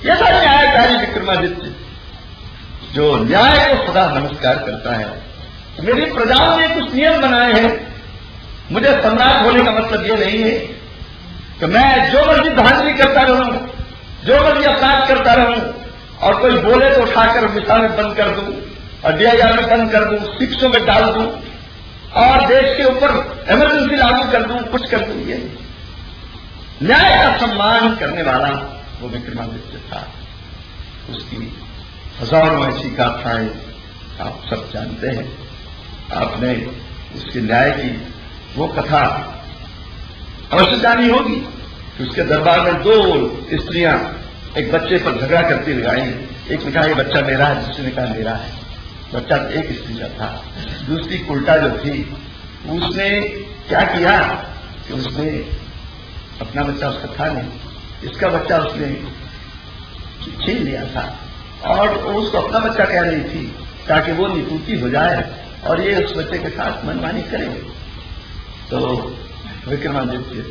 यह था न्यायकारी विक्रमादित्य, जो न्याय को सदा नमस्कार करता है। मेरी प्रजाओं ने कुछ नियम बनाए हैं, मुझे सम्राट होने का मतलब यह नहीं है कि मैं जो मर्जी धांधली करता रहूं, जो मर्जी अपराध करता रहूं, और कोई बोले तो उठाकर विषा में बंद कर दूं और डीआईआर में बंद कर दूं, शिक्षों में डाल दूं और देश के ऊपर इमरजेंसी लागू कर दूं, कुछ कर दूं। ये न्याय का सम्मान करने वाला वो विक्रमादित्य था। उसकी हजारों ऐसी गाथाएं आप सब जानते हैं। आपने उसके न्याय की वो कथा अवश्य जानी होगी कि उसके दरबार में 2 स्त्रियां एक बच्चे पर झगड़ा करती हुई आई। एक ने कहा ये बच्चा मेरा है, दूसरे ने कहा मेरा है। बच्चा एक स्त्री का था। दूसरी उल्टा जो थी, उसने क्या किया कि उसने अपना बच्चा उसका था नहीं, इसका बच्चा उसने छीन लिया था और उसको अपना बच्चा कह रही थी ताकि वो निपूती हो जाए और ये उस बच्चे के साथ मनमानी करे। तो विक्रमादित्य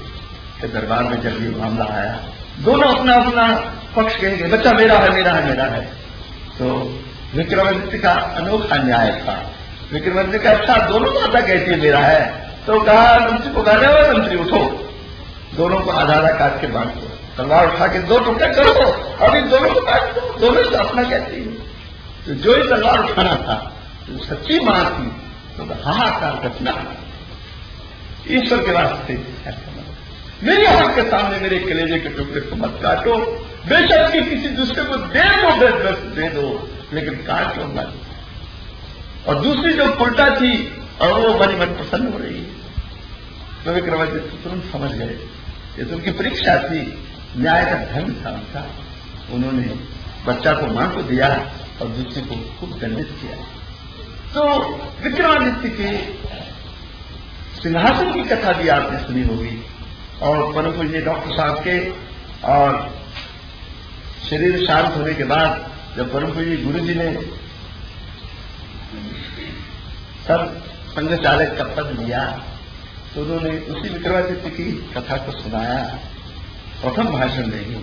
के दरबार में जब ये मामला आया, दोनों अपना अपना पक्ष कहेंगे, बच्चा मेरा है, मेरा है, मेरा है। तो विक्रमादित्य का अनोखा न्याय था। विक्रमादित्य का अच्छा दोनों माता कहती है मेरा है, तो कहा मंत्री को गाने हुए, मंत्री उठो, दोनों को आधा आधा काट के बांट दो, तलवार उठा के 2 टुकड़े कर दो और इन दोनों को काट दो। दोनों से अपना कहती है। तो जो ही तलवार उठाना था, तो सच्ची मां थी, तो हाहाकार रचना ईश्वर के वास्ते मेरी आंख के सामने मेरे कलेजे के टुकड़े को मत काटो, बेशक कि किसी दूसरे को दे दो, लेकिन काट लो मत। और दूसरी जो उल्टा थी और वो मन प्रसन्न हो रही है। तो विक्रमादित्य तुरंत समझ गए ये तो उनकी परीक्षा थी, न्याय का ढंग था उनका। उन्होंने बच्चा को मां को दिया और दूसरे को खूब दंडित किया। तो विक्रमादित्य के सिंहासन की कथा भी आपने सुनी होगी और परम पूज्य डॉक्टर साहब के और शरीर शांत होने के बाद जब परम पूज्य गुरु जी ने सब संघ चालक का पद लिया तो उन्होंने उसी विक्रमादित्य की कथा को सुनाया प्रथम भाषण में ही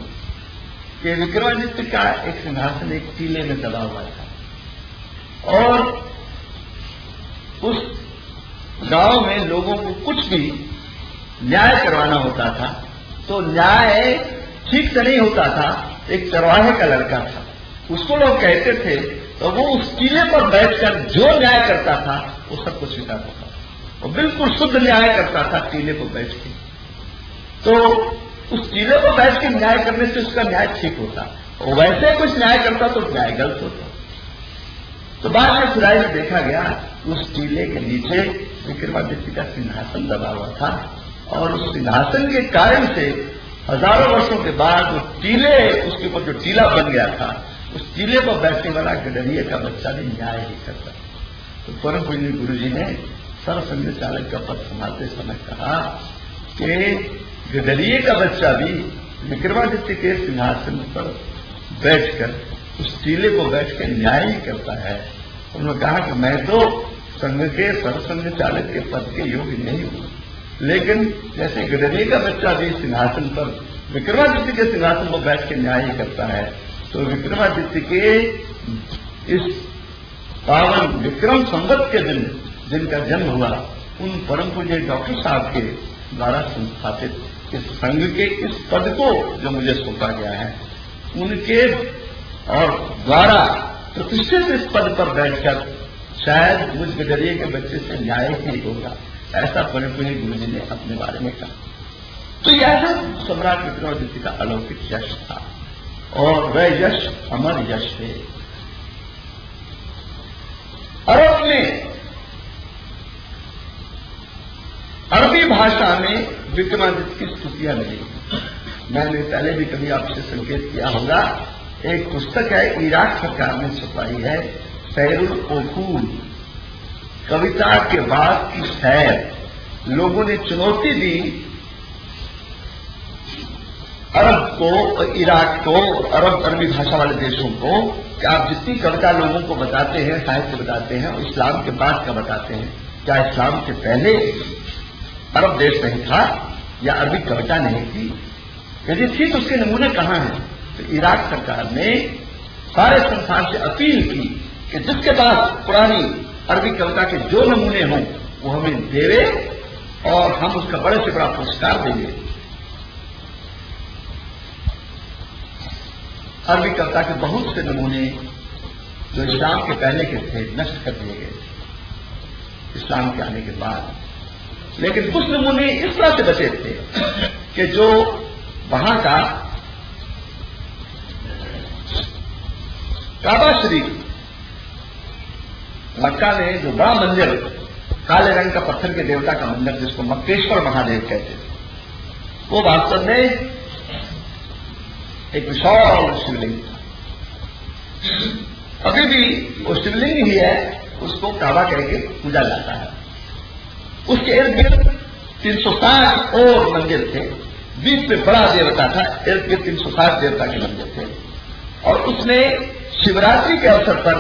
कि विक्रमादित्य का एक सिंहासन एक टीले में दबा हुआ था और उस गांव में लोगों को कुछ भी न्याय करवाना होता था तो न्याय ठीक से नहीं होता था। एक चरवाहे का लड़का था, उसको लोग कहते थे, तो वो उस टीले पर बैठकर जो न्याय करता था वो सब कुछ स्वीकार होता था। वो बिल्कुल शुद्ध न्याय करता था टीले पर बैठ के। तो उस टीले पर बैठ के न्याय करने से उसका न्याय ठीक होता, और वैसे कुछ न्याय करता तो न्याय गलत होता। तो बाद में खुदाई में देखा गया उस टीले के नीचे विक्रमादित्य का सिंहासन दबा हुआ था और उस सिंहासन के कारण से हजारों वर्षों के बाद वो टीले, उसके ऊपर जो टीला बन गया था, उस टीले पर बैठने वाला गडरिये का बच्चा भी न्याय ही करता। तो परम पूज्य गुरु जी ने सरसंघ चालक का पद संभालते समय कहा कि गडरिये का बच्चा भी विक्रमादित्य के सिंहासन पर बैठकर उस टीले को बैठ के न्याय ही करता है। उन्होंने कहा कि मैं तो संघ के सरसंघ चालक के पद के योग्य नहीं हूं, लेकिन जैसे गडरिये का बच्चा भी सिंहासन पर विक्रमादित्य के सिंहासन पर बैठ के न्याय ही करता है, तो विक्रमादित्य के इस पावन विक्रम संवत के दिन जिनका जन्म हुआ, उन परम पूज्य डॉक्टर साहब के द्वारा संस्थापित इस संघ के इस पद को जो मुझे सौंपा गया है, उनके और द्वारा प्रतिष्ठित इस पद पर बैठकर शायद मुझ गडरिये के बच्चे से न्याय ही होगा, ऐसा परम पूज्य गुरु जी ने अपने बारे में कहा। तो यह सम्राट विक्रमादित्य का अलौकिक यश था और वह यश अमर यश है। अरब में, अरबी भाषा में विक्रमादित्य की स्तुतियां मिली। मैंने पहले भी कभी आपसे संकेत किया होगा, एक पुस्तक है इराक सरकार ने छपवाई है, सैरुल ओफूल, कविता के बाद की सैर। लोगों ने चुनौती दी अरब को, इराक को, अरबी भाषा वाले देशों को कि आप जितनी कविता लोगों को बताते हैं, साहित्य बताते हैं, और इस्लाम के बाद का बताते हैं, क्या इस्लाम के पहले अरब देश नहीं था या अरबी कविता नहीं थी? यदि थी तो उसके नमूने कहां हैं? तो इराक सरकार ने सारे संसार से अपील की कि जिसके पास पुरानी अरबी कविता के जो नमूने हों वो हमें देवे और हम उसका बड़े से बड़ा पुरस्कार देंगे। अरबी कविता के बहुत से नमूने जो इस्लाम के पहले के थे नष्ट कर दिए गए इस्लाम के आने के बाद, लेकिन कुछ नमूने इस तरह से बचे थे कि जो वहां का काबा शरीफ, मक्का में जो बड़ा मंदिर, काले रंग का पत्थर के देवता का मंदिर जिसको मक्केश्वर महादेव कहते थे, वो वास्तव में एक विशाल शिवलिंग था। अभी भी वो शिवलिंग ही है, उसको काबा कह के पूजा जाता है। उसके इर्द गिर्द 360 और मंदिर थे, बीच में बड़ा देवता था, इर्द गिर्द 360 देवता के मंदिर थे। और उसमें शिवरात्रि के अवसर पर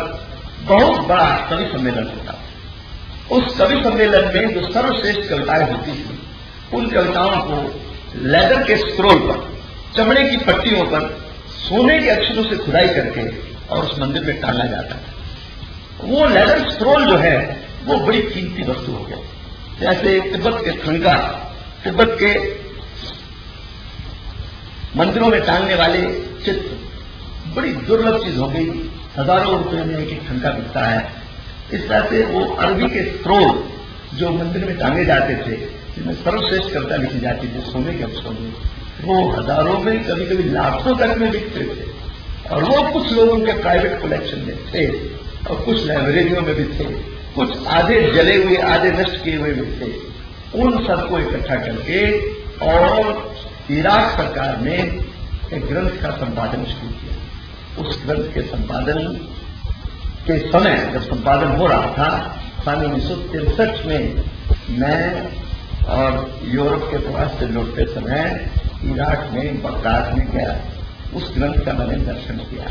बहुत बड़ा कवि सम्मेलन होता था। उस कवि सम्मेलन में जो सर्वश्रेष्ठ कविताएं होती थी, उन कविताओं को लेदर के स्क्रोल पर, चमड़े की पट्टियों पर सोने के अक्षरों से खुदाई करके और उस मंदिर में टांगा जाता था। वो लेदर स्क्रोल जो है वो बड़ी कीमती वस्तु हो गया। जैसे तिब्बत के खंगा, तिब्बत के मंदिरों में टांगने वाले चित्र बड़ी दुर्लभ चीज हो गई, हजारों रुपए में एक खंगा बिकता है। इस तरह से वो अरबी के स्क्रोल जो मंदिर में टांगे जाते थे, जिनमें सर्वश्रेष्ठ कविता लिखी जाती थी सोने के अक्षरों में, वो हजारों में, कभी कभी लाखों तक में बिकते थे। और वो कुछ लोगों के प्राइवेट कलेक्शन में थे और कुछ लाइब्रेरियों में भी थे, कुछ आधे जले हुए, आधे नष्ट किए हुए भी थे। उन सबको इकट्ठा करके और इराक सरकार ने एक ग्रंथ का संपादन शुरू किया। उस ग्रंथ के संपादन के समय, जब संपादन हो रहा था, सन 1963 में मैं और यूरोप के प्रवास से लौटते समय इराक में, बगदाद में गया। उस ग्रंथ का मैंने दर्शन किया।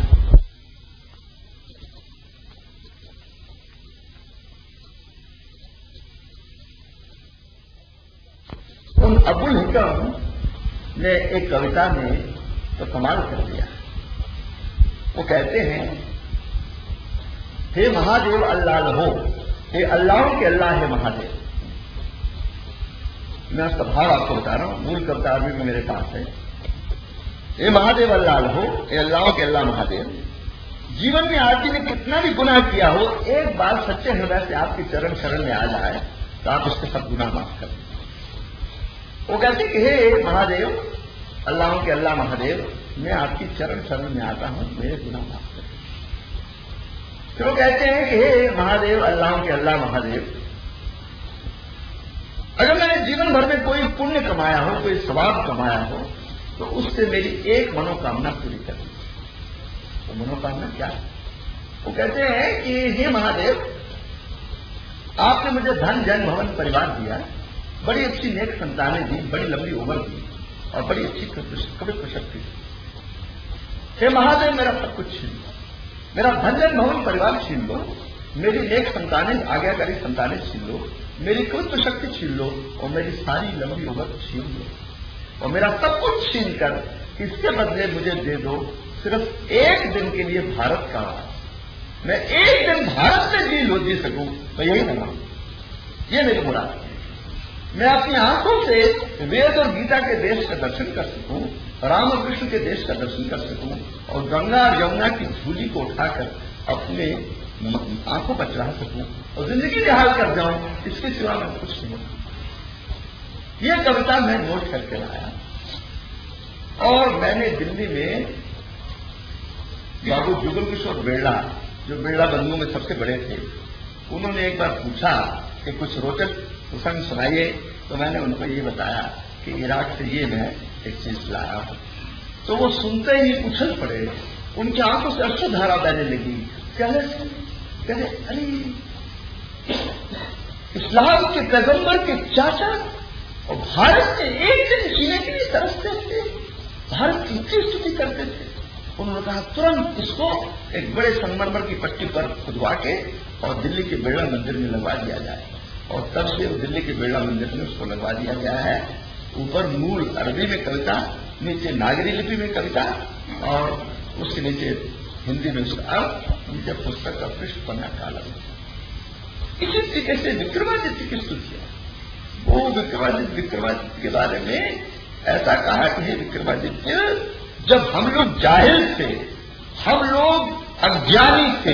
उन अबुल हिकम ने एक कविता में तो कमाल कर दिया। वो कहते हैं, हे महादेव अल्लाह हो, हे अल्लाह के अल्लाह है महादेव। मैं उसका भाव आपको बता रहा हूं, मूल कविता अरबी में मेरे पास है। हे महादेव अल्लाह हो, हे अल्लाह के अल्लाह महादेव। जीवन में आदमी ने कितना भी गुनाह किया हो, एक बार सच्चे हृदय से आपके चरण शरण में आ जाए तो आप उसके सब गुनाह माफ कर दें। वो कहते कि हे महादेव, अल्लाह के अल्लाह महादेव, मैं आपकी चरण शरण में आता हूं, मेरे गुनाह माफ कर दें। फिर वो कहते हैं कि हे महादेव, अल्लाह के अल्लाह महादेव, अगर मैंने जीवन भर में कोई पुण्य कमाया हो, कोई सवाब कमाया हो, तो उससे मेरी एक मनोकामना पूरी कर दी। वो मनोकामना क्या है? वो कहते हैं कि हे महादेव, आपने मुझे धन, जन, भवन, परिवार दिया, बड़ी अच्छी नेक संतानें दी, बड़ी लंबी उम्र दी और बड़ी अच्छी कवित्व शक्ति दी। हे महादेव, मेरा सब कुछ छीन लो, मेरा धन, जन, भवन, परिवार छीन लो, मेरी नेक संतानें, आज्ञाकारी संतानें छीन लो, मेरी कवित्व शक्ति छीन लो और मेरी सारी लंबी उम्र छीन लो और मेरा सब कुछ छीन कर इसके बदले मुझे दे दो सिर्फ एक दिन के लिए भारत का वास। मैं एक दिन भारत में जी सकूं तो यही ना, ये मेरी मुराद है। मैं अपनी आंखों से वेद और गीता के देश का दर्शन कर सकूं, राम और कृष्ण के देश का दर्शन कर सकूं और गंगा और यमुना की धूली को उठाकर अपने आंखों पर चढ़ा सकूं और जिंदगी निहाल कर जाऊं, इसके सिवा मैं कुछ नहीं। ये कविता मैं नोट करके लाया और मैंने दिल्ली में बाबू जुगल किशोर बिरला, जो बिरला बंधुओं में सबसे बड़े थे, उन्होंने एक बार पूछा कि कुछ रोचक प्रसंग सुनाइए, तो मैंने उनको ये बताया कि इराक से ये मैं एक चीज लाया हूं। तो वो सुनते ही उछल पड़े, उनकी आंखों से अश्रुधारा बहने लगी। कहे अरे इस्लाम के पैगंबर के चाचा और भारत में एक दिन जीने के लिए तरसते थे, भारत की इतनी स्तुति करते थे। उन्होंने कहा तुरंत इसको एक बड़े संगमरमर की पट्टी पर खुदवा के और दिल्ली के बिरला मंदिर में लगवा दिया जाए। और तब से दिल्ली के बिरला मंदिर में उसको लगवा दिया गया है। ऊपर मूल अरबी में कविता, नीचे नागरी लिपि में कविता और उसके नीचे हिंदी में उसका अर्थ, नीचे पुस्तक का पृष्ठ पन्ना काला। इसी तरीके से विक्रमादित्य की स्तुतियां, वो विक्रमादित्य के बारे में ऐसा कहा कि हे विक्रमादित्य, जब हम लोग जाहिल थे, हम लोग अज्ञानी थे,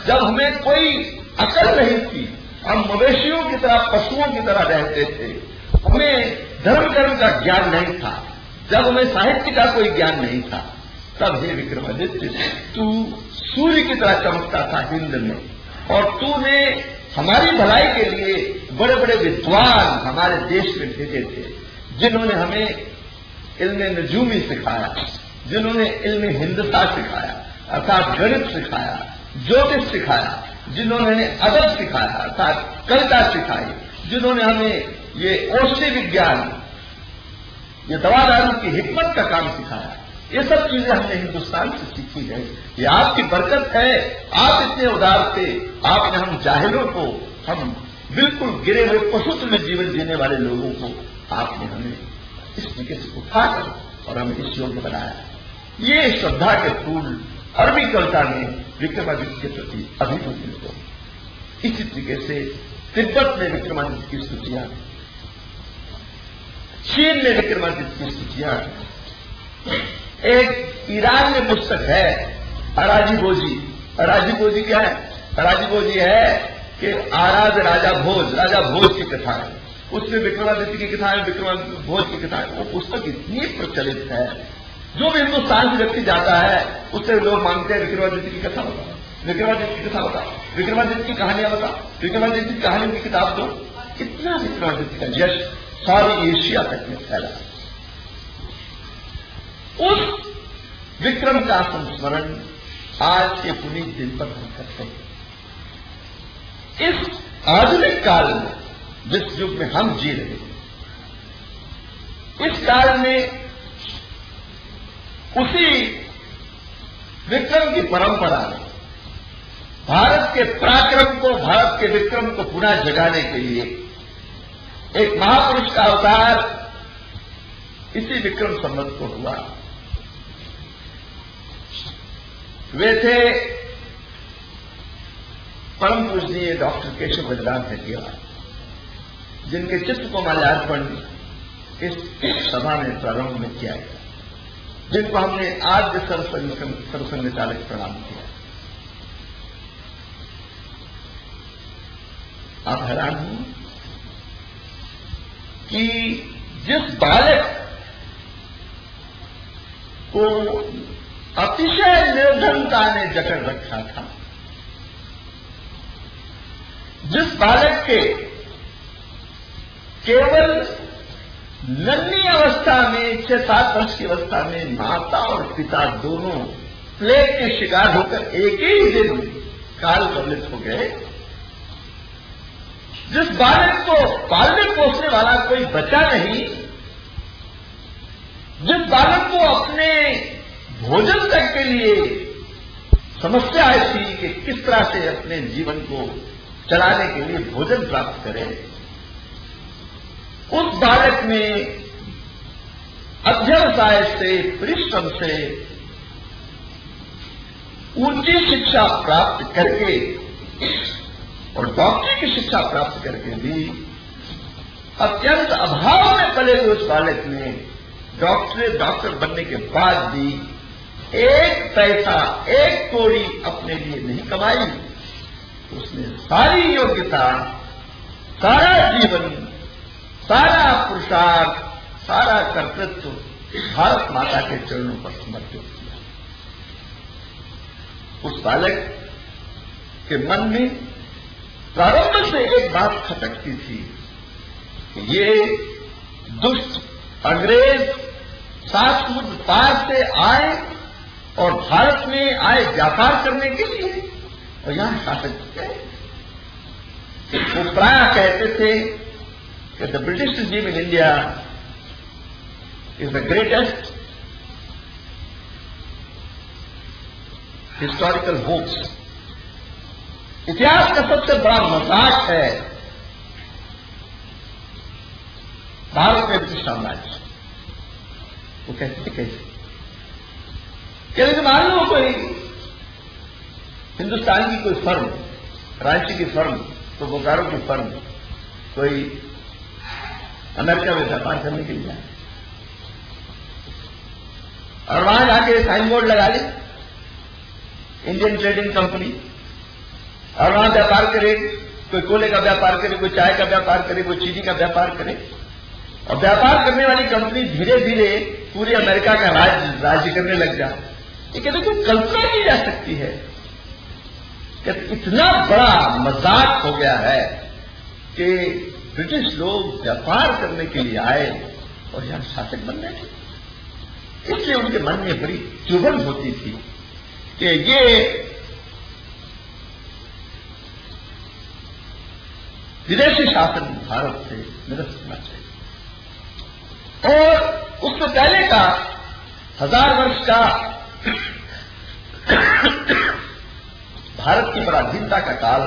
जब हमें कोई अकल नहीं थी, हम मवेशियों की तरह पशुओं की तरह रहते थे, हमें धर्म कर्म का ज्ञान नहीं था, जब हमें साहित्य का कोई ज्ञान नहीं था, तब हे विक्रमादित्य तू सूर्य की तरह चमकता था हिंद में, और तूने हमारी भलाई के लिए बड़े बड़े विद्वान हमारे देश में भेजे थे, जिन्होंने हमें इल्म नजूमी सिखाया, जिन्होंने इल्म हिंदसा सिखाया अर्थात गणित सिखाया, ज्योतिष सिखाया, जिन्होंने अदब सिखाया अर्थात कविता सिखाई, जिन्होंने हमें ये औषधि विज्ञान, ये दवा दारू की हिकमत का काम सिखाया। ये सब चीजें हमने हिंदुस्तान से सीखी है। ये आपकी बरकत है, आप इतने उदार थे, आपने हम जाहिलों को, हम बिल्कुल गिरे हुए पशुत्व में जीवन जीने वाले लोगों को आपने हमें इस तरीके से उठाकर और हमें इस योग्य बनाया। ये श्रद्धा के फूल अरबी कविता में विक्रमादित्य के प्रति अभिभूति हो। इसी तरीके से तिब्बत में विक्रमादित्य की स्तुतियां, चीन में विक्रमादित्य की स्तुतियां, एक ईरान में पुस्तक है अराजी बोजी। अराजी बोजी क्या है? अराजी बोजी है कि आराध राजा भोज की कथा है, उसमें विक्रमादित्य की कथा है, विक्रमादित्य भोज की कथा है। वो पुस्तक इतनी प्रचलित है, जो भी हिंदुस्तान से व्यक्ति जाता है उससे लोग मांगते हैं विक्रमादित्य की कथा बताओ, विक्रमादित्य की कथा बताओ, विक्रमादित्य की कहानियां बताओ, विक्रमादित्य की कहानियों की किताब दो। इतना विक्रमादित्य का यश सारी एशिया तक में फैला। उस विक्रम का संस्मरण आज के पुनीत दिन पर हम करते हैं। इस आधुनिक काल में, जिस युग में हम जी रहे हैं, इस काल में उसी विक्रम की परंपरा में भारत के पराक्रम को, भारत के विक्रम को पुनः जगाने के लिए एक महापुरुष का अवतार इसी विक्रम संवत को हुआ। वे थे परम पूजनीय डॉक्टर केशव बलिराम हेडगेवार, जिनके चित्र को माल्यार्पण इस सभा में प्रारंभ में किया गया, जिनको हमने आद्य सरसंघ चालक प्रणाम किया। आप हैरान हो कि जिस बालक को अतिशय निर्धनता ने जकड़ रखा था, जिस बालक के केवल नन्ही अवस्था में 6-7 वर्ष की अवस्था में माता और पिता दोनों प्लेग के शिकार होकर एक ही दिन काल कवलित हो गए, जिस बालक को पालने पोसने वाला कोई बचा नहीं, जिस बालक को अपने भोजन तक के लिए समस्या आई थी कि किस तरह से अपने जीवन को चलाने के लिए भोजन प्राप्त करें, उस बालक ने अध्यवसाय से, परिश्रम से ऊंची शिक्षा प्राप्त करके और डॉक्टरी की शिक्षा प्राप्त करके भी अत्यंत अभाव में पले हुए उस बालक ने डॉक्टर बनने के बाद भी एक पैसा, एक कौड़ी अपने लिए नहीं कमाई। उसने सारी योग्यता, सारा जीवन सारा पुरुषार्थ, सारा कर्तृत्व भारत माता के चरणों पर समर्पित किया। उस बालक के मन में प्रारंभ से एक बात खटकती थी कि ये दुष्ट अंग्रेज 7 समुद्र पार से आए और भारत में आए व्यापार करने के लिए, और यहां शासक गए। वो प्राय कहते थे कि the British regime in India is the greatest historical hopes. इतिहास का सबसे बड़ा मजाक है भारत में ब्रिटिश साम्राज्य। वो कहते थे कैसे? मान लो कोई हिंदुस्तान की कोई फर्म, रांची की फर्म, तो बोकारो की फर्म कोई अमेरिका में व्यापार करने के लिए जाए और वहां जाके साइन बोर्ड लगा ले इंडियन ट्रेडिंग कंपनी, और वहां व्यापार करे, कोई कोयले का व्यापार करे, कोई चाय का व्यापार करे, कोई चीनी का व्यापार करे, और व्यापार करने वाली कंपनी धीरे धीरे पूरे अमेरिका का राज्य करने लग जाए। ये कहते कोई कल्पना की जा सकती है कि इतना बड़ा मजाक हो गया है कि ब्रिटिश लोग व्यापार करने के लिए आए और यहां शासक बन गए। इसलिए उनके मन में बड़ी चुभन होती थी कि ये विदेशी शासन भारत से निरस्त होना चाहिए। और उससे पहले का 1000 वर्ष का भारत की पराधीनता का काल,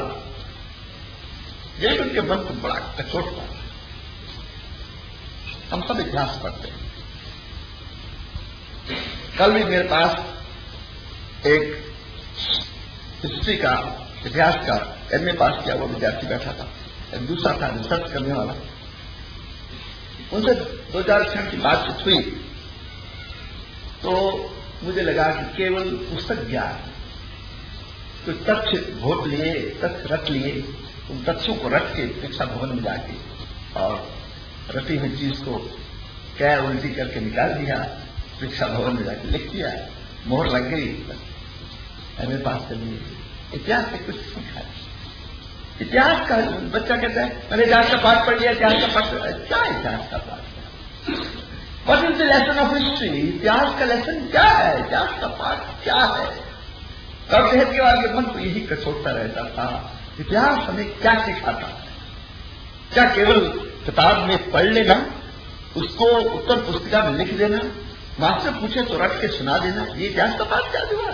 ये उनके मन को बड़ा कचोट था। हम सब इतिहास पढ़ते हैं। कल भी मेरे पास एक हिस्ट्री का, इतिहास का एमए पास किया हुआ विद्यार्थी बैठा था, एक दूसरा था रिसर्च करने वाला। उनसे 2-4 क्षण की बातचीत हुई तो मुझे लगा कि केवल पुस्तक ज्ञान, कुछ तथ्य घोट लिए, तथ्य रख लिए, उन तथ्यों को रख के परीक्षा भवन में जाके और रटी हुई चीज को क्या उल्टी करके निकाल दिया, परीक्षा भवन में जाके लिख दिया, मोहर लग गई, एमए पास कर लिए। इतिहास से कुछ सीखा। इतिहास का बच्चा कहता है मैंने इतिहास का पाठ पढ़ लिया, इतिहास का पाठ, क्या इतिहास का पाठ? What is the lesson of history? इतिहास का लेसन क्या है? इतिहास का पाठ क्या है? तब केजरीवाल के मन को यही कचोटता रहता था, इतिहास हमें क्या सिखाता है? क्या केवल किताब में पढ़ लेना, उसको उत्तर पुस्तिका में लिख देना, मास्टर पूछे तो रट के सुना देना, ये इतिहास का पाठ क्या हुआ?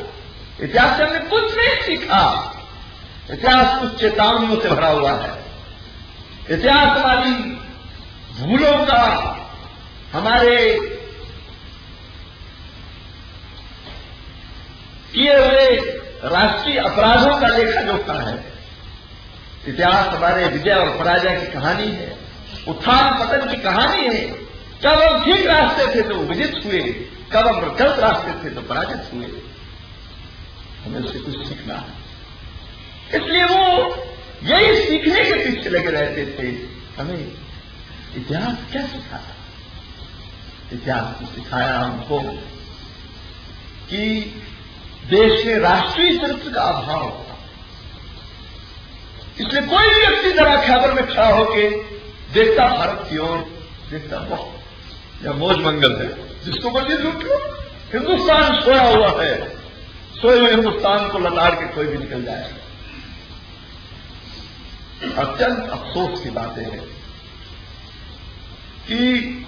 इतिहास से हमने कुछ नहीं सीखा। इतिहास कुछ चेतावनियों से भरा हुआ है। इतिहास हमारी भूलों का, हमारे किए हुए राष्ट्रीय अपराधों का लेखा जोखा है। इतिहास हमारे विजय और पराजय की कहानी है, उत्थान पतन की कहानी है। कब हम ठीक रास्ते थे तो विजित हुए, कब हम गलत रास्ते थे तो पराजित हुए। हमें उससे कुछ सीखना है। इसलिए वो यही सीखने के पीछे लगे रहते थे। हमें इतिहास क्या सिखाया? इतिहास ने सिखाया हमको कि देश में राष्ट्रीय चरित्र का अभाव था। इसलिए कोई भी व्यक्ति जरा खैबर में खड़ा होकर देखता भारत की ओर, देखता बहुत या मौज मंगल है, जिसको बोलिए लूट लो, हिंदुस्तान सोया हुआ है, सोए हुए हिंदुस्तान को लताड़ के कोई भी निकल जाए। अत्यंत अफसोस की बातें हैं कि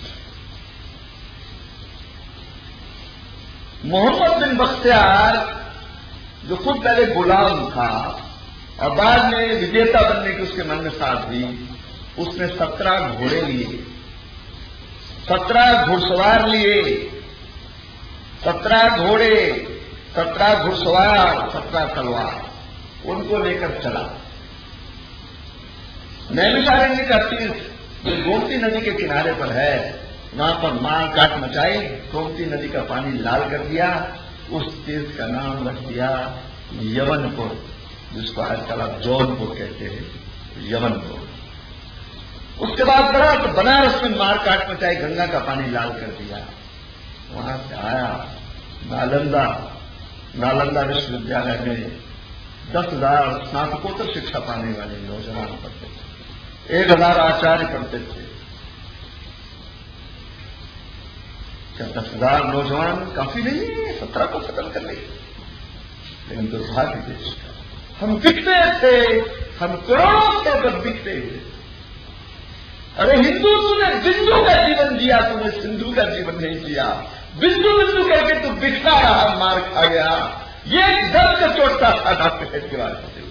मोहम्मद बिन बख्तियार, जो खुद पहले गुलाम था और बाद में विजेता बनने की उसके मन में साथ हुई, उसने 17 घोड़े लिए, 17 घुड़सवार लिए, 17 घोड़े, 17 घुड़सवार, 17 तलवार, उनको लेकर चला। नैमिषारण्य का तीर्थ जो गोमती नदी के किनारे पर है, वहां पर मार काट मचाई, गोमती नदी का पानी लाल कर दिया। उस तीर्थ का नाम रख दिया यवनपुर, जिसको आजकल आप जौनपुर कहते हैं, यवनपुर। उसके बाद बढ़ा तो बनारस में मार काट मचाई, गंगा का पानी लाल कर दिया। वहां से आया नालंदा विश्वविद्यालय में 10,000 स्नातकोत्तर शिक्षा पाने वाले नौजवान पढ़ते थे, 1,000 आचार्य पढ़ते थे। क्या 10,000 नौजवान काफी नहीं है 17 को खत्म करने? लेकिन दुर्भाग्य देश का, हम बिकते थे, हम करोड़ों थे पर बिकते हुए। अरे हिंदू, तूने बिंदु का जीवन जिया, तूने सिंधु का जीवन नहीं जिया। बिंदु बिंदु करके तू बिखरा रहा, मार खा गया। ये दर्द का चोटता था डॉक्टर हेड के बारे में।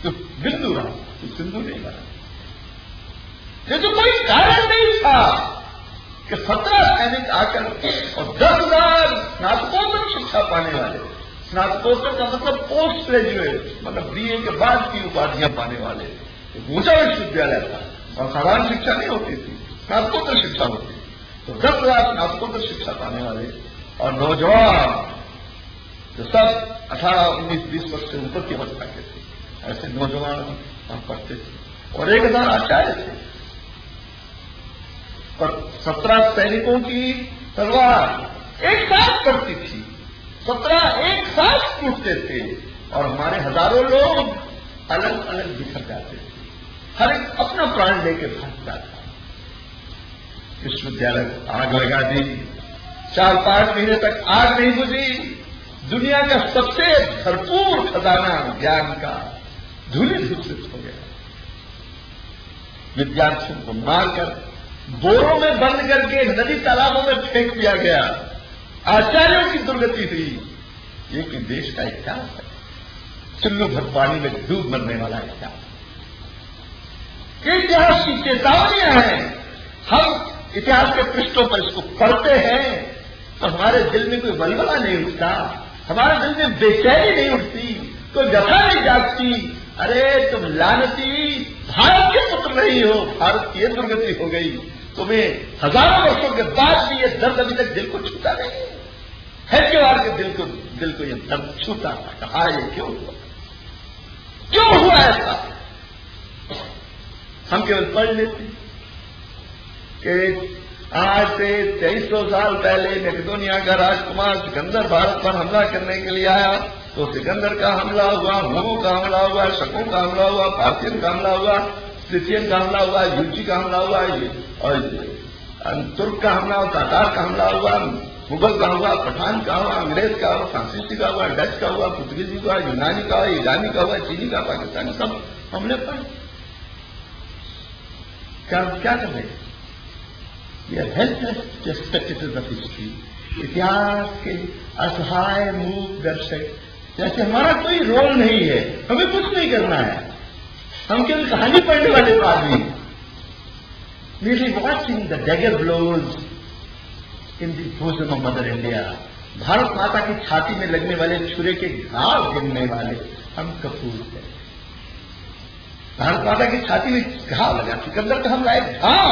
तो बिंदु रहा, तो सिंधु नहीं बना। ये तो कोई कारण नहीं था कि 17 सैनिक आकर और 10,000 स्नातकोत्तर शिक्षा पाने वाले, स्नातकोत्तर का मतलब पोस्ट ग्रेजुएट, मतलब बीए के बाद की उपाधियां पाने वाले, ऊंचा विश्वविद्यालय था और साधारण शिक्षा नहीं होती थी, स्नातकोत्तर शिक्षा होती। तो 10,000 स्नातकोत्तर शिक्षा पाने वाले और नौजवान जो सब 18, 19, 20 वर्ष से ऊपर की अवस्था के थे, ऐसे नौजवान वहां पढ़ते थे और 1,000 आचार्य थे। पर 17 सैनिकों की तलवार एक साथ पड़ती थी, 17 एक साथ टूटते थे और हमारे हजारों लोग अलग अलग बिखर जाते थे। हर एक अपना प्राण लेके भागता था। विश्वविद्यालय आग लगा दी, 4-5 महीने तक आग नहीं बुझी। दुनिया का सबसे भरपूर खजाना ज्ञान का धूलिधूसित हो गया। विद्यार्थियों को मारकर बोरों में बंद करके नदी तालाबों में फेंक दिया गया। आचार्यों की दुर्गति हुई। ये कि देश का इतिहास है, चुल्लू भर पानी में डूब मरने वाला इतिहास। ये इतिहास की चेतावनियां हैं। हम इतिहास के पृष्ठों पर इसको पढ़ते हैं तो हमारे दिल में कोई वलवला नहीं उठता, हमारे दिल में बेचैनी नहीं उठती, कोई व्यथा नहीं जागती। अरे तुम लानती भारत के पुत्र नहीं हो, भारत की दुर्गति हो गई। तुम्हें हजारों वर्षों के बाद भी ये दर्द अभी तक दिल को छूता नहीं है। केवाड़ के दिल को ये दर्द छूता था। कहा ये क्यों हुआ, क्यों हुआ ऐसा? हम केवल पढ़ लेते कि आज से 2300 साल पहले मैकेडोनिया का राजकुमार सिकंदर भारत पर हमला करने के लिए आया, तो सिकंदर का हमला हुआ, हुओं का हमला हुआ, शकों का हमला हुआ, पार्थियन का हमला हुआ, स्थितियन का हमला हुआ, यूची का हमला हुआ, और तुर्क का हमला हुआ, तातार का हमला हुआ, मुगल का हुआ, पठान का हुआ, अंग्रेज का हुआ, फ्रांसीसी का हुआ, डच का हुआ, पुर्तगीजी का, यूनानी का हुआ, ईरानी का हुआ, चीनी का, पाकिस्तानी, सब हमले पर क्या कर रहे हैं? ये हेल्पलेस स्पेक्टेटर्स ऑफ हिस्ट्री, इतिहास के असहाय मूक दर्शक। जैसे हमारा कोई रोल नहीं है, हमें कुछ नहीं करना है, हम केवल कहानी पढ़ने वाले आदमी। Merely watching the dagger blows in the bosom of Mother India, Bharat माता की छाती में लगने वाले छुरे के घाव गिनने वाले हम कपूर हैं। भारत माता की छाती में घाव लगा, सिकंदर का हमला एक घाव,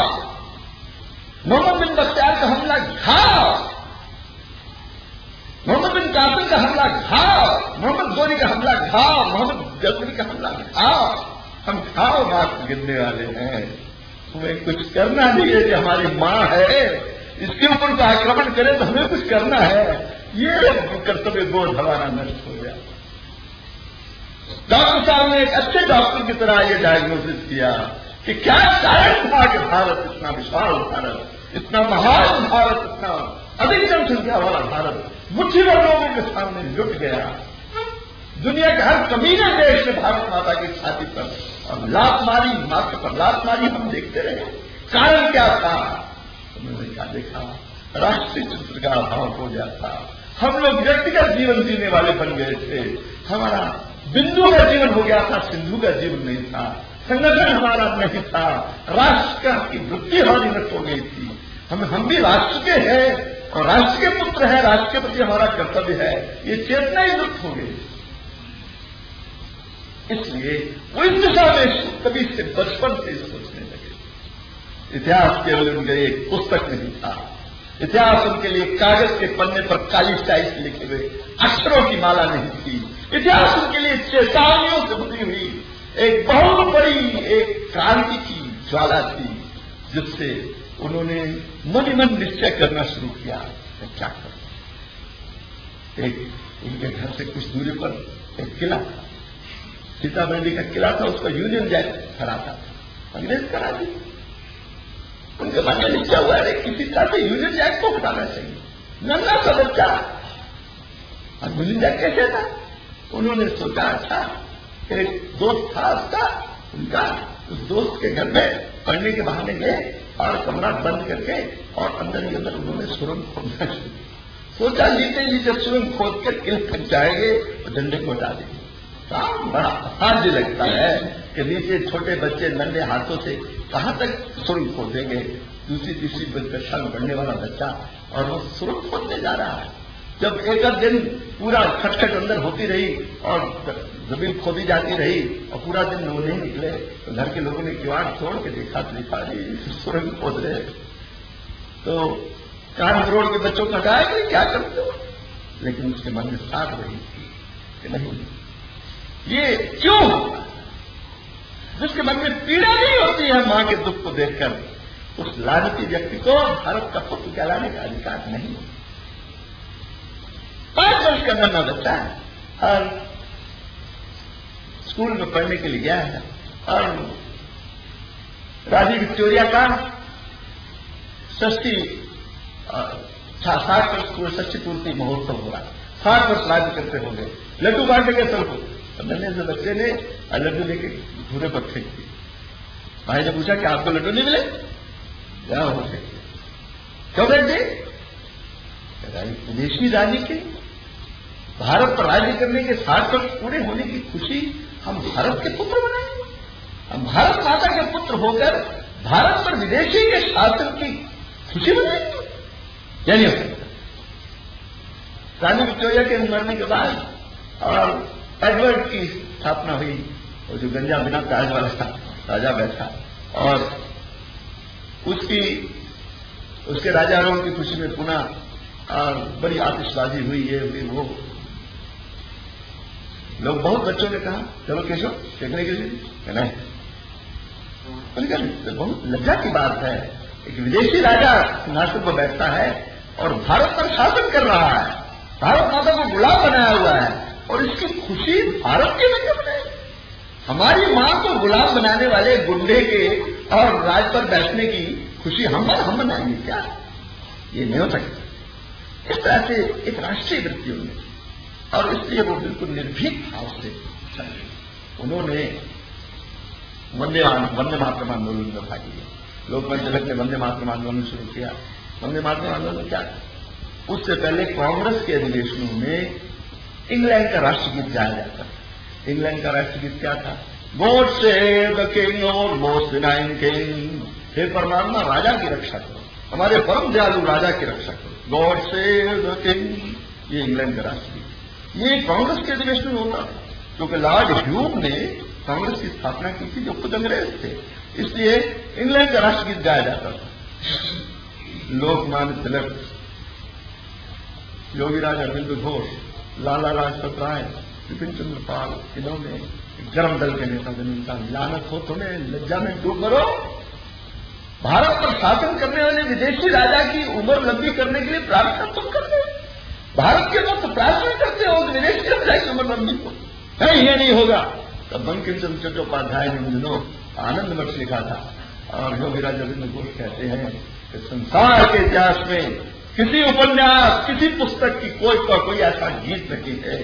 मोहम्मद बिन बख्तियार का हमला घाव, मोहम्मद बिन कासिम का हमला घाव, मोहम्मद गोरी का हमला घाव, मोहम्मद गजनवी का हमला घाव। हम घाव मात्र गिनने वाले हैं, हमें कुछ करना नहीं है। जो हमारी मां है, इसके ऊपर तो आक्रमण करे तो हमें कुछ करना है। ये कर्तव्य बोध हमारा नष्ट हो गया। डॉक्टर साहब ने एक अच्छे डॉक्टर की तरह ये डायग्नोसिस किया कि क्या कारण था कि भारत इतना विशाल भारत, इतना महान भारत, इतना अधिक जनसंख्या वाला भारत मुट्ठी भर लोगों के सामने लुट गया। दुनिया के हर कमीने देश ने भारत माता की छाती पर और लात मारी, माथे पर लात मारी, हम देखते रहे। कारण क्या था? उन्होंने क्या देखा? राष्ट्रीय चित्र का अभाव हो गया था। हम लोग व्यक्तिगत जीवन जीने वाले बन गए थे। हमारा बिंदु का जीवन हो गया था, सिंधु का जीवन नहीं था। संगठन हमारा नहीं था, राष्ट्र की वृत्ति हमारी नष्ट हो गई थी। हम भी राष्ट्र के हैं और राष्ट्र के पुत्र हैं, राष्ट्र के प्रति हमारा कर्तव्य है, ये चेतना ही लुप्त हो गई। इसलिए वो इस दिशा में कभी से बचपन से सोचने लगे। इतिहास केवल उनके एक पुस्तक नहीं था, इतिहास उनके लिए कागज के पन्ने पर काली स्याही से लिखे हुए अक्षरों की माला नहीं थी। इतिहास उनके लिए चेतावनियों से भरी हुई एक बहुत बड़ी एक क्रांति की ज्वाला थी, जिससे उन्होंने मन ही मन निश्चय करना शुरू किया मैं क्या करूं। एक उनके घर से कुछ दूरी पर एक किला था, सीतामढ़ी का किला था, उसका यूनियन जैक खड़ा था, अंग्रेज करा दी। उनके मन में निश्चय हुआ है किसी तरह से यूनियन जैक को हटाना चाहिए। नन्हा सा बच्चा और यूनियन जैक कैसे था? उन्होंने सोचा अच्छा, एक दोस्त था उसका, उनका उस दोस्त के घर में पढ़ने के बहाने गए और कमरा बंद करके और अंदर ही अंदर उन्होंने सुरंग खोदना शुरू। सोचा जीते जी जब सुरंग खोद कर किले तक जाएंगे तो डंडे को हटा देंगे। काम बड़ा आसान भी लगता है कि नीचे छोटे बच्चे नन्हे हाथों से कहां तक सुरंग खोदेंगे। दूसरी तीसरी कक्षा में पढ़ने वाला बच्चा और वो सुरंग खोदने जा रहा है। जब एक दिन पूरा खटखट अंदर होती रही और जमीन खोदी जाती रही और पूरा दिन वो नहीं निकले, तो घर के लोगों ने किवाड़ तोड़ के देखा तो देखा सुरंग खोद रहे। तो कान करोड़ के बच्चों को हटाया कि क्या करते हो, लेकिन उसके मन में साथ रही थी कि नहीं, ये क्यों होता है? जिसके मन में पीड़ा नहीं होती है मां के दुख को देखकर, उस लालची व्यक्ति को भारत का पुत्र कहलाने का अधिकार नहीं होता। 5 वर्ष का नन्हा बच्चा है और स्कूल में पढ़ने के लिए गया है और रानी विक्टोरिया का 60 वर्ष पूरे 60 पूर्ति महोत्सव हो रहा है। 60 वर्ष राज्य करते होंगे, लड्डू बांटे गए सबको। नन्हे से बच्चे ने लड्डू लेके घूरे पर फेंक दिए। भाई ने पूछा कि आपको लड्डू नहीं मिले? क्या हो गए? क्यों फेंक दिए? विदेशी रानी के भारत पर राज्य करने के 60 वर्ष पूरे होने की खुशी हम भारत के पुत्र बनाएंगे। हम भारत माता के पुत्र होकर भारत पर विदेशी के शासन की खुशी बनाएंगे। क्या नहीं हो सकता? रानी विक्टोरिया के मरने के बाद और एडवर्ड की स्थापना हुई, और जो गंजा बिना ताज वाला था राजा बैठा और उसके राजारों की खुशी में पुनः और बड़ी आतिशबाजी हुई, ये हुई वो। लोग बहुत बच्चों ने कहा चलो केशव देखने के लिए नहीं। तो बहुत लज्जा की बात है, एक विदेशी राजा सिंहासन पर बैठता है और भारत पर शासन कर रहा है, भारत माता को गुलाम बनाया हुआ है और इसकी खुशी भारत के लिए बनाए। हमारी मां को गुलाम बनाने वाले गुंडे के और राज पर बैठने की खुशी हम मनाएंगे क्या? ये नहीं हो सकता। इस तरह से एक राष्ट्रीय वृत्ति उनमें, और इसलिए वो बिल्कुल निर्भीक भाव से चले। उन्होंने वंदे मातरम आंदोलन में भाग लिया। लोकमान्य तिलक ने वंदे मातरम आंदोलन शुरू किया। वंदे मातरम आंदोलन क्या था? उससे पहले कांग्रेस के अधिवेशनों में इंग्लैंड का राष्ट्रगीत गाया जाता था। इंग्लैंड का राष्ट्रगीत क्या था? गॉड सेव द किंग और मोस्ट बिनाइन किंग। हे परमात्मा राजा की रक्षा करो, हमारे परम दयालु राजा की रक्षा करो। God save the king. ये इंग्लैंड का राष्ट्रगीत, ये कांग्रेस के अधिवेशन में होता था, क्योंकि लॉर्ड ह्यूम ने कांग्रेस की स्थापना की थी जो खुद अंग्रेज थे, इसलिए इंग्लैंड का राष्ट्रगीत गाया जाता था। लोकमान्य तिलक, योगीराज अरविंद घोष, लाला लाजपत राय, विपिन चंद्र पाल, इन्होंने गर्म दल के नेता जनता लानत हो तुम्हें, लज्जा में डूब मरो। भारत पर शासन करने वाले विदेशी राजा की उम्र लंबी करने के लिए प्रार्थना तुम करते हो, भारत के लोग तो प्रार्थना करते हो कि विदेशी राजा की उम्र लंबी हो। नहीं, ये नहीं होगा। तब बंकिम चंद्र चट्टोपाध्याय ने उन दिनों आनंद मठ लिखा था और योगीराज अरविंद घोष कहते हैं कि संसार के इतिहास में किसी उपन्यास, किसी पुस्तक की कोई ऐसा गीत नहीं है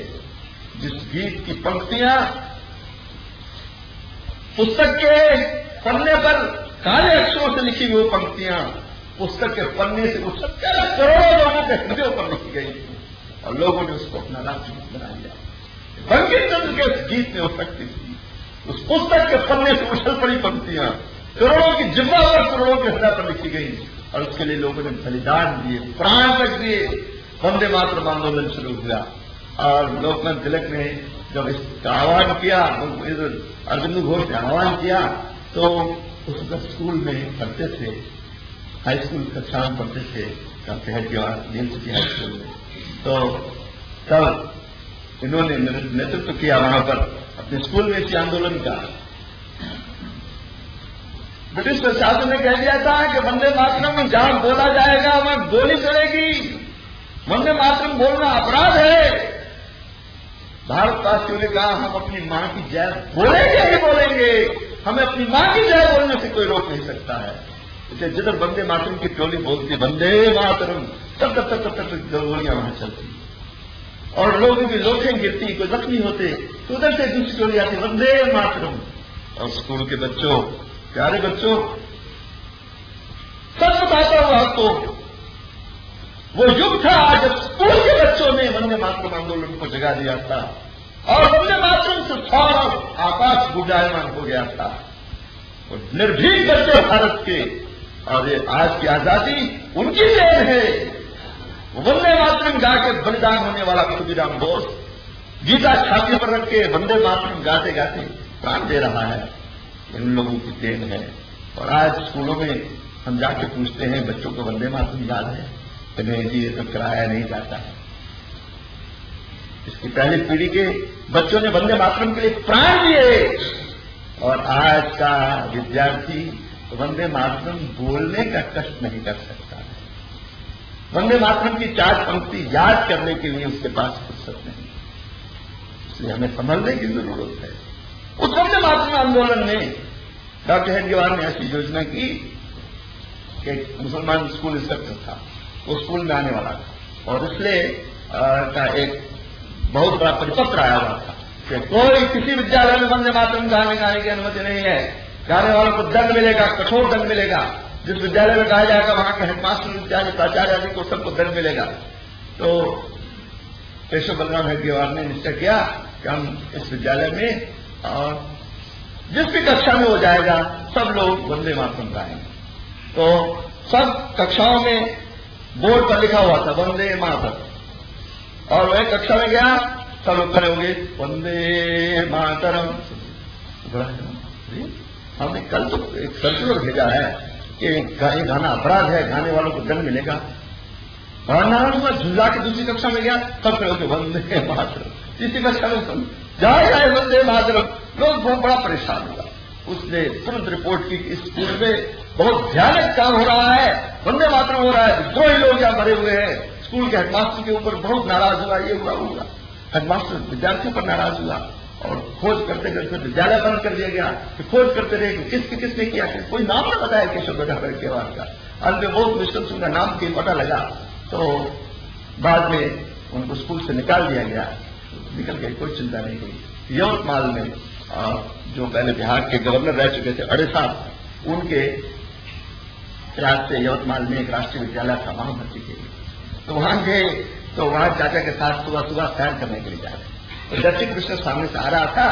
जिस गीत की पंक्तियां पुस्तक के पन्ने पर काले अक्षरों से लिखी हुई पंक्तियां पुस्तक के पन्ने से उछल करोड़ों लोगों के हृदयों पर लिखी गई थी और लोगों ने उसको अपना राष्ट्रगीत बना लिया। बंकिम चंद्र के उस गीत में हो सकती थी उस पुस्तक के पन्ने से उछल पड़ी पंक्तियां करोड़ों की जिम्मा पर करोड़ों के हृदय पर लिखी गई और उसके लिए लोगों ने बलिदान दिए, प्राण तक दिए। वंदे मातरम आंदोलन शुरू हुआ और लोकमान्य तिलक ने जब इसका आह्वान किया, अरविंद घोष ने आह्वान किया, तो उस वक्त स्कूल में पढ़ते थे, हाई स्कूल कक्षा में पढ़ते थे, यूनिवर्सिटी हाई स्कूल में। तो तब इन्होंने नेतृत्व किया वहां पर अपने स्कूल में इसी आंदोलन का। ब्रिटिश प्रशासन ने कह दिया था कि वंदे मातरम जहां बोला जाएगा वहां गोली चलेगी, वंदे मातरम बोलना अपराध है। भारतवासियों ने कहा हम अपनी मां की जय बोलेंगे ही बोलेंगे, हमें अपनी मां की जय बोलने से कोई रोक नहीं सकता है। इसलिए जिधर वंदे मातरम की टोली बोलती वंदे मातरम, तब तक तब तक गोलियां वहां चलती और लोगों की लोटें गिरती, कोई जख्मी होते तो उधर से दूसरी टोली आती वंदे मातरम। और स्कूल के बच्चों, प्यारे बच्चों, सच बताता हूं आपको, वो युग था जब स्कूल के बच्चों ने वंदे मातरम आंदोलन को जगा दिया था और वंदे मातरम से सारा आकाश गुंजायमान हो गया था। वो निर्भीक बच्चे भारत के, और ये आज की आजादी उनकी देन है। वंदे मातरम गा के बलिदान होने वाला खुदीराम बोस गीता छाती पर रख के वंदे मातरम गाते गाते प्राण दे रहा है। इन लोगों की देन है। और आज स्कूलों में हम जाके पूछते हैं बच्चों को वंदे मातरम याद है? तो नहीं जी, ये तो कराया नहीं जाता है। इसकी पहली पीढ़ी के बच्चों ने वंदे मातरम के लिए प्राण दिए और आज का विद्यार्थी वंदे मातरम बोलने का कष्ट नहीं कर सकता है। वंदे मातरम की 4 पंक्ति याद करने के लिए उसके पास फुर्सत नहीं। इसलिए हमें संभलने की जरूरत है। उस वंदे मातरम आंदोलन में डॉक्टर हेडगेवार ने ऐसी योजना की कि एक मुसलमान स्कूल इंस्ट्रक्टर था, वो स्कूल में आने वाला था और इसलिए का एक बहुत बड़ा परिपत्र आया हुआ था कि कोई किसी विद्यालय में वंदे मातरम गाने की अनुमति नहीं है। गाने वालों को दंड मिलेगा, कठोर दंड मिलेगा। जिस विद्यालय में गाया जाएगा वहां के हेडमास्टर, विद्यालय प्राचार्य आदि को सबको दंड मिलेगा। तो केशव बलराम हेडगेवार ने निश्चय किया कि हम इस विद्यालय में और जिस भी कक्षा में हो जाएगा सब लोग वंदे मातरम गाएंगे। तो सब कक्षाओं में बोर्ड पर लिखा हुआ था वंदे मातरम और वह कक्षा में गया, सब लोग खड़े होंगे वंदे मातरम। हमने कल तो एक सर्कुलर भेजा है कि ये गाना अपराध है, गाने वालों को दंड मिलेगा। और नारायण हुआ, झुंझा के दूसरी कक्षा में गया, सब खड़े होकर वंदे मातरम। तीसरी कक्षा में जाए जाए वंदे मातरम। लोग बहुत बड़ा परेशान हुआ। उसने तुरंत रिपोर्ट की कि इस स्कूल में बहुत भयानक काम हो रहा है, वंदे मातरम हो रहा है, विद्रोही लोग यहां मरे हुए हैं। स्कूल के हेडमास्टर के ऊपर बहुत नाराज हुआ, ये हुआ। हेडमास्टर विद्यार्थियों पर नाराज हुआ और खोज करते करते विद्यालय बंद कर दिया गया। कि खोज करते रहे कि किसने किया, कोई नाम न बताया केशव बलराम हेडगेवार का। अंत में बहुत मुश्किल से उनका नाम कहीं पता लगा तो बाद में उनको स्कूल से निकाल दिया गया। निकल गए, कोई चिंता नहीं हुई। यवतमाल में जो पहले बिहार के गवर्नर रह चुके थे अड़े साहब, उनके प्रयास से यवतमाल में एक राष्ट्रीय विद्यालय था, वहां भर्ती के लिए। तो वहां गए तो वहां चाचा के साथ सुबह सुबह सैर करने के लिए जा रहे। तो डिप्टी कमिश्नर सामने से आ रहा था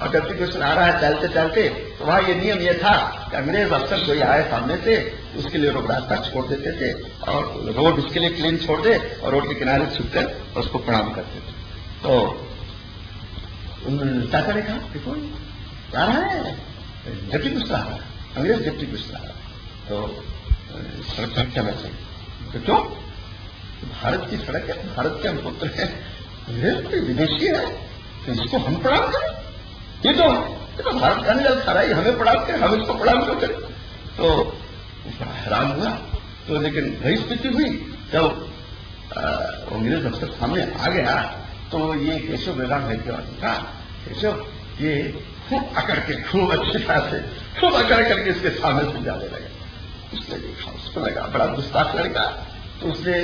और डिप्टी कमिश्नर आ रहा है चलते चलते, तो वहां ये नियम ये था कि अंग्रेज अफसर कोई आए सामने से उसके लिए लोग रास्ता छोड़ देते थे और रोड उसके लिए क्लीन छोड़ दे और रोड के किनारे छुपकर उसको प्रणाम करते थे। तो चाचा ने कहा देखो आ रहा है डिप्टी कमिश्नर आ रहा है, अंग्रेज डिप्टी कमिश्नर आ रहा है, तो सड़क पर चलना चाहिए। तो क्यों? भारत की सड़क है, भारत के हम पुत्र हैं, अंग्रेज कोई विदेशी है तो इसको हम प्रणाम करें? ये तो भारत का निकल खा रहा है, हमें प्रणाम करें, हम इसको प्रणाम क्यों करें? तो बड़ा हैरान हुआ। तो लेकिन वही स्थिति हुई जब अंग्रेज अफसर सामने आ गया तो ये केशव बलराम हेडगेवार ने कहा, केशव ये खूब अकड़ के, खूब अच्छी तरह से खूब अकड़ करके इसके सामने से जाने लगा। उसने देखा, उसको लगा बड़ा गुस्ताख लड़का। तो उसने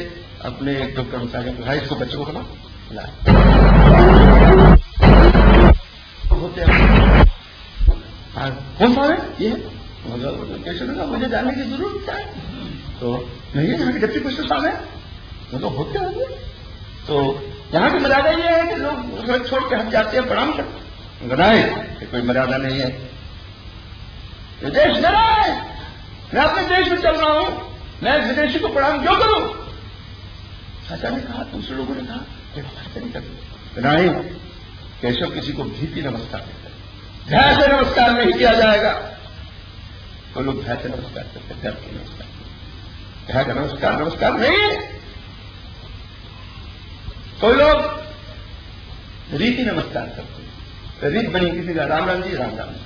अपने एक दो कर्मचारियों को कहा इसको बच्चों को खिला होते हैं। कौन सा है ये? मतलब केशव ने कहा मुझे जानने की जरूरत क्या है? तो नहीं है, यहाँ के डिप्टी कमिश्नर साहब है, मतलब होते होंगे। तो यहाँ की मर्यादा ये है कि लोग सड़क छोड़ के हट जाते हैं, प्रणाम करते हैं। कोई मर्यादा नहीं है, ये देश मेरा है, मैं अपने देश में चल रहा हूं, मैं विदेशी को प्रणाम क्यों करूं? चाचा ने कहा, दूसरे लोगों ने कहा नहीं करते। नहीं, केशव किसी को भीति नमस्कार नहीं करते, भय से नमस्कार नहीं किया जाएगा। कोई लोग भय से नमस्कार करते, डर के नमस्कार, भय का नमस्कार, नमस्कार नहीं। कोई लोग रीति नमस्कार करते हैं। तो रीत बनी किसी का राम राम जी, राम राम जी।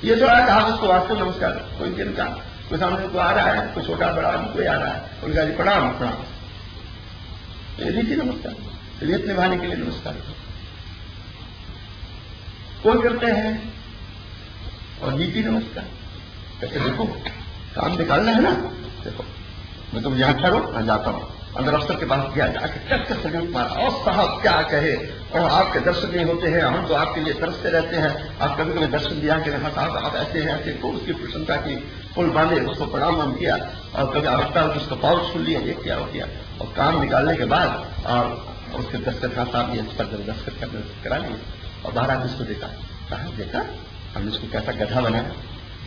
ये थोड़ा कहा उसको वास्तव नमस्कार। कोई दिन का कोई सामने को आ रहा है, कोई छोटा बड़ा कोई आ रहा है, उनका जी प्रणाम प्रणाम, ये रीति नमस्कार, रीत निभाने के लिए नमस्कार कोई करते हैं। और नीति नमस्कार कैसे, देखो काम निकालना है ना, देखो मैं तुम यहां ठहरो, मैं जाता हूं। अंदर अफसर के पास गया, जाके कट कर सजन मारा, और साहब क्या कहे, और आपके दर्शन नहीं होते हैं, हम तो आपके लिए तरसते रहते हैं, आप कभी कभी दर्शन दिया कि हाँ साहब आप ऐसे हैं ऐसे, तो उसकी प्रशंसा की, पुल बांधे, उसको प्रणाम किया, और कभी आवश्यकता हो तो उसका पाउच सुन लिया, ये क्या हो गया। और काम निकालने के बाद और उसके दस्तखत, हाँ साहब ये इस पर दस्तखत करा लिए, और बाहर आके उसको देखा, कहा देखा हमने इसको कैसा गधा बनाया,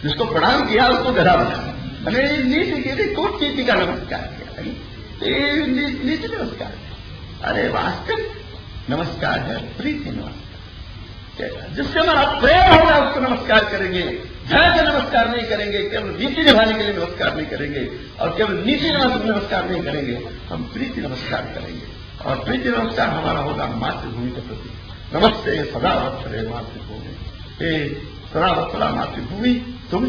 जिसको प्रणाम किया उसको गधा बनाया। मैंने नीति की थी, कोट नीति का नमस्कार किया, नीति नमस्कार। अरे वास्तविक नमस्कार है प्रीति नमस्कार, जिससे हमारा प्रेम होगा उसको नमस्कार करेंगे, धैर्य से नमस्कार नहीं करेंगे, केवल नीति निभाने के लिए नमस्कार नहीं करेंगे, और केवल नीति नमस्कार नहीं करेंगे, हम प्रीति नमस्कार करेंगे। और प्रीति नमस्कार हमारा होगा मातृभूमि के प्रति। नमस्ते सदा वत्सले मातृभूमि, हे सदा वत्सला मातृभूमि, तुम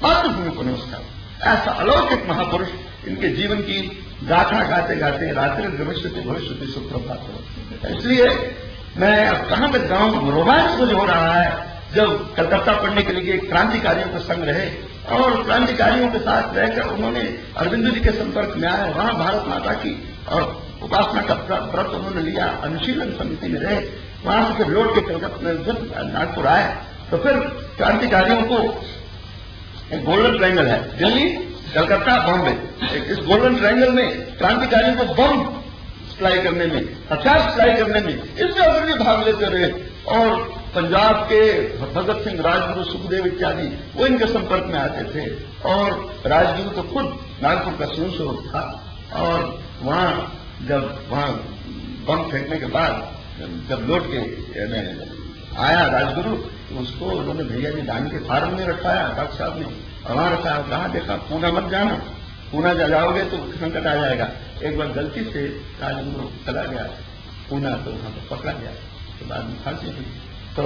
मातृभूमि को नमस्कार। ऐसा अलौकिक महापुरुष, इनके जीवन की गाथा गाते गाते रात्रि भविष्यति भविष्यति सुप्रभात हो। इसलिए मैं अब कहां तक जाऊं, रोमांच मुझे हो रहा है। जब कलकत्ता पढ़ने के लिए क्रांतिकारियों का संग रहे, और क्रांतिकारियों के साथ रहकर उन्होंने अरविंद जी के संपर्क में आए, वहां भारत माता की और उपासना का व्रत उन्होंने लिया, अनुशीलन समिति में रहे, वहां से फिर लौट के कलकत्ता जब नागपुर आए तो फिर क्रांतिकारियों को एक गोल्डन ट्रायंगल है, दिल्ली कलकत्ता बॉम्बे, इस गोल्डन ट्रायंगल में क्रांतिकारियों को बम सप्लाई करने में, हथियार सप्लाई करने में इसमें अग्रणी भाग लेते रहे। और पंजाब के भगत सिंह, राजगुरु, सुखदेव इत्यादि वो इनके संपर्क में आते थे, और राजगुरु तो खुद नागपुर का स्वरूप था। और जब वहां बम फेंकने के बाद जब लौट के आया राजगुरु, तो उसको उन्होंने भैया जी दान के फार्म में रखाया, डॉक्टर साहब ने, वहां रखा, कहाँ देखा पूना मत जाना, पूना जाओगे तो संकट आ जाएगा। एक बार गलती से राजगुरु चला गया पूना, तो वहां पर पकड़ा गया, तो बाद में फांसी हुई। तो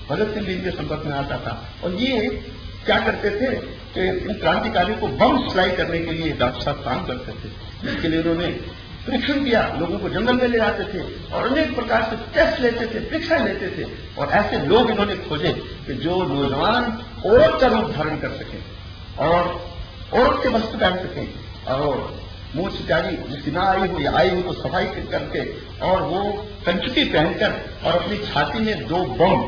भगत सिंह भी इनके संपर्क में आता था, और ये क्या करते थे कि इन क्रांतिकारियों को बम सप्लाई करने के लिए डॉक्टर साहब काम करते थे, जिसके लिए उन्होंने परीक्षण किया, लोगों को जंगल में ले जाते थे और अनेक प्रकार से टेस्ट लेते थे, परीक्षण लेते थे। और ऐसे लोग इन्होंने खोजे कि जो नौजवान औरत का रूप धारण कर सके और औरत के वस्त्र पहन सके, और मुंह इत्यादि जिसकी ना आई हो या आई हो तो सफाई करके, और वो कंचुकी पहनकर और अपनी छाती में 2 बम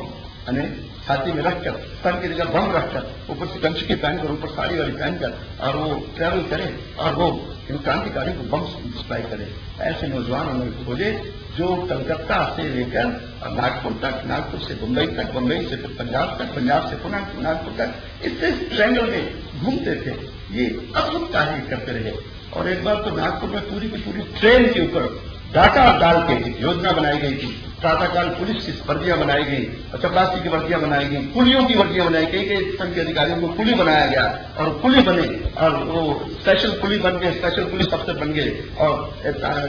यानी छाती में रखकर, स्तन की जगह बम रखकर, ऊपर से कंचुकी पहनकर, ऊपर साड़ी वाली पहनकर, और वो ट्रैवल करे और वो इन क्रांतिकारी को बम सप्लाई करे। ऐसे नौजवान उन्होंने खोजे जो कलकत्ता से लेकर नागपुर तक, नागपुर से बंबई तक, बंबई से फिर पंजाब तक, पंजाब से पुनः नागपुर तक, इससे ट्रैंगल में घूमते थे। ये अद्भुत कार्य करते रहे। और एक बार तो नागपुर में पूरी की पूरी ट्रेन के ऊपर डाटा डाल के योजना बनाई गई थी। प्रातःकाल पुलिस की वर्दियां बनाई गई, चपरासी की वर्दियां बनाई गई, पुलियों की वर्दियां बनाई गई, कई संघ के अधिकारियों को पुली बनाया गया, और पुली बने, और वो स्पेशल पुली बन गए, स्पेशल पुलिस अफसर बन गए, और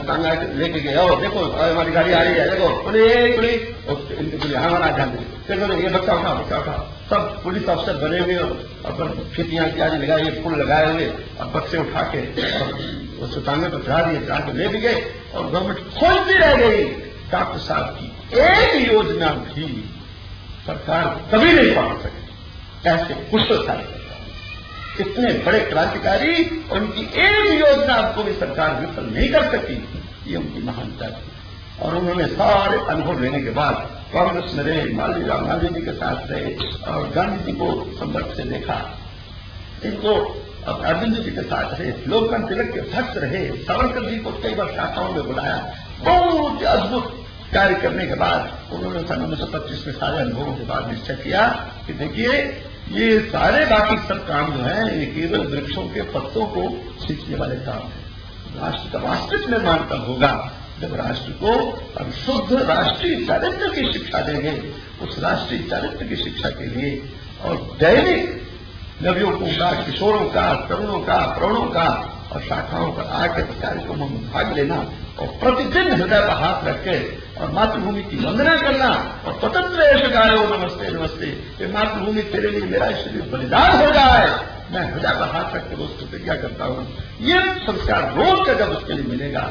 टांगा लेके गए, और देखो हमारी गाड़ी आ रही है, देखो पुलिस, इनके पुलिस हमारा ध्यान दे, देखो ये बच्चा उठा, सब पुलिस अफसर बने हुए और खितियां इत्यादि लगाए, फूल लगाए हुए, और बच्चे उठा के उस टांगे पर चढ़ा दिए, चढ़ा के ले भी गए। और गवर्नमेंट खोजती रह गई डॉक्टर साहब की एक योजना भी सरकार कभी नहीं पहुंच सकी। ऐसे कुशल कार्यकर्ता, इतने बड़े क्रांतिकारी, उनकी एक योजना को भी सरकार विफल नहीं कर सकी, ये उनकी महानता थी। और उन्होंने सारे अनुभव लेने के बाद कांग्रेस में रहे, मालवीय गांधी जी के साथ रहे, और गांधी जी को संपर्क से देखा, इनको अरविंद जी के साथ रहे, लोकमान्य तिलक के भक्त रहे, सावरकर जी को कई बार शाखाओं में बुलाया। बहुत अद्भुत कार्य करने के बाद उन्होंने सन 1925 में सारे अनुभवों के बाद निश्चय किया कि देखिए ये सारे बाकी सब काम जो है ये केवल वृक्षों के पत्तों को सींचने वाले काम है। राष्ट्र का वास्तविक निर्माण तब होगा जब राष्ट्र को हम शुद्ध राष्ट्रीय चारित्र की शिक्षा देंगे। उस राष्ट्रीय चारित्र की शिक्षा के लिए और दैनिक नवयुवकों का, किशोरों का, तरुणों का, प्रौढ़ों का और शाखाओं पर आके कार्यक्रमों में भाग लेना और प्रतिदिन हृदय पर हाथ रख के और मातृभूमि की वंदना करना और स्वतंत्र गायो नमस्ते नमस्ते, ये मातृभूमि तेरे लिए मेरा शरीर बलिदान हो जाए, मैं हृदय पर हाथ रख के रोज प्रतिज्ञा करता हूं। ये संस्कार रोज का जब उसके लिए मिलेगा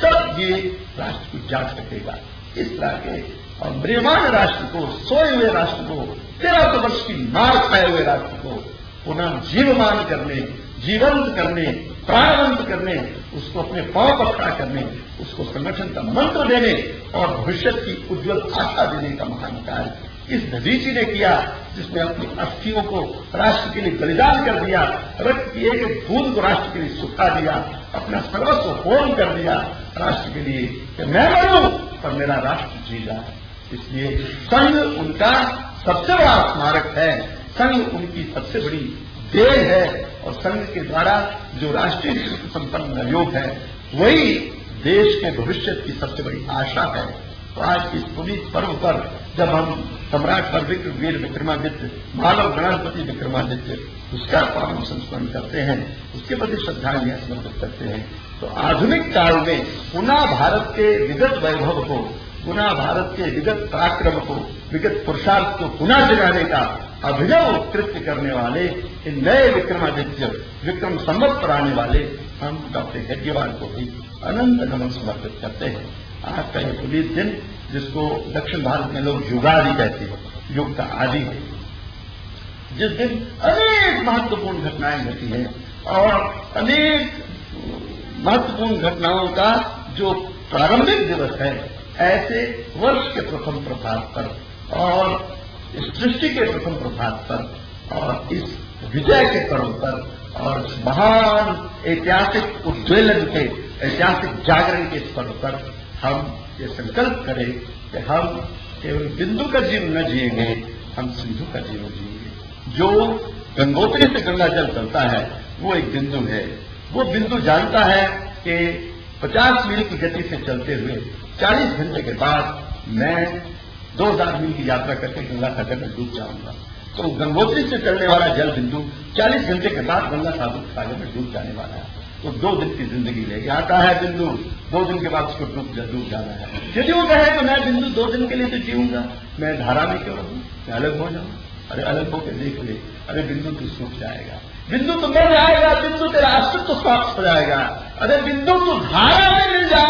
तब ये राष्ट्र को जाग सकेगा। इस तरह के और म्रियमाण राष्ट्र को, सोए हुए राष्ट्र को, 1300 वर्ष की मार खाए हुए राष्ट्र को पुनः जीवमान करने, जीवंत करने, प्राणवंत करने, उसको अपने पांव पर खड़ा करने, उसको संगठन का मंत्र देने और भविष्य की उज्जवल आशा देने का महान कार्य इस दधीची ने किया, जिसने अपनी अस्थियों को राष्ट्र के लिए बलिदान कर दिया, रक्त की एक एक बूंद को राष्ट्र के लिए सुखा दिया, अपना सर्वस्व होम कर दिया राष्ट्र के लिए कि मैं मरूं पर मेरा राष्ट्र जी जाए। इसलिए संघ उनका सबसे बड़ा स्मारक है, संघ उनकी सबसे बड़ी देन है और संघ के द्वारा जो राष्ट्रीय कृत संपन्न योग है वही देश के भविष्य की सबसे बड़ी आशा है। तो आज इस पुनीत पर्व पर जब हम सम्राट परविक्र वीर विक्रमादित्य, मानव गणपति विक्रमादित्य, उसका पावन संस्मरण करते हैं, उसके प्रति श्रद्धांजलि समर्पित करते हैं, तो आधुनिक काल में पुनः भारत के विगत वैभव को, पुनः भारत के विगत पराक्रम को, विगत पुरुषार्थ को पुनः जगाने का अभिनव कृत्य करने वाले इन नए विक्रमादित्य, विक्रम संवत पर आने वाले हम डॉक्टर हेडगेवार को भी अनंत नमन समर्पित करते हैं। आज का ये पुनीत दिन, जिसको दक्षिण भारत में लोग युगादि कहते हैं, युग का आदि है, जिस दिन अनेक महत्वपूर्ण घटनाएं घटी हैं और अनेक महत्वपूर्ण घटनाओं का जो प्रारंभिक दिवस है, ऐसे वर्ष के प्रथम प्रभात पर और इस सृष्टि के प्रथम प्रभात पर और इस विजय के पर्व पर और इस महान ऐतिहासिक उद्वेलन के, ऐतिहासिक जागरण के इस पर्व पर हम ये संकल्प करें कि हम केवल बिंदु का जीवन न जिएंगे, हम सिंधु का जीवन जिएंगे। जो गंगोत्री से गंगा जल चलता है वो एक बिंदु है। वो बिंदु जानता है कि 50 मील की गति से चलते हुए 40 घंटे के बाद मैं 2000 मील की यात्रा करके गंगा सागर में डूब जाऊंगा। तो गंगोत्री से चलने वाला जल बिंदु 40 घंटे के बाद गंगा सागर में डूब जाने वाला है। तो 2 दिन की जिंदगी लेके आता है बिंदु, 2 दिन के बाद उसको डूब जाना है। यदि वो कहे तो मैं बिंदु 2 दिन के लिए तो जीऊंगा, मैं धारा में क्यों रहूं, मैं अलग हो जाऊं। अरे अलग होकर देख ले, अरे बिंदु तू सूख जाएगा, बिंदु तो मर जाएगा, बिंदु तेरा अस्तित्व समाप्त हो जाएगा। अरे बिंदु तू धारा में मिल जा,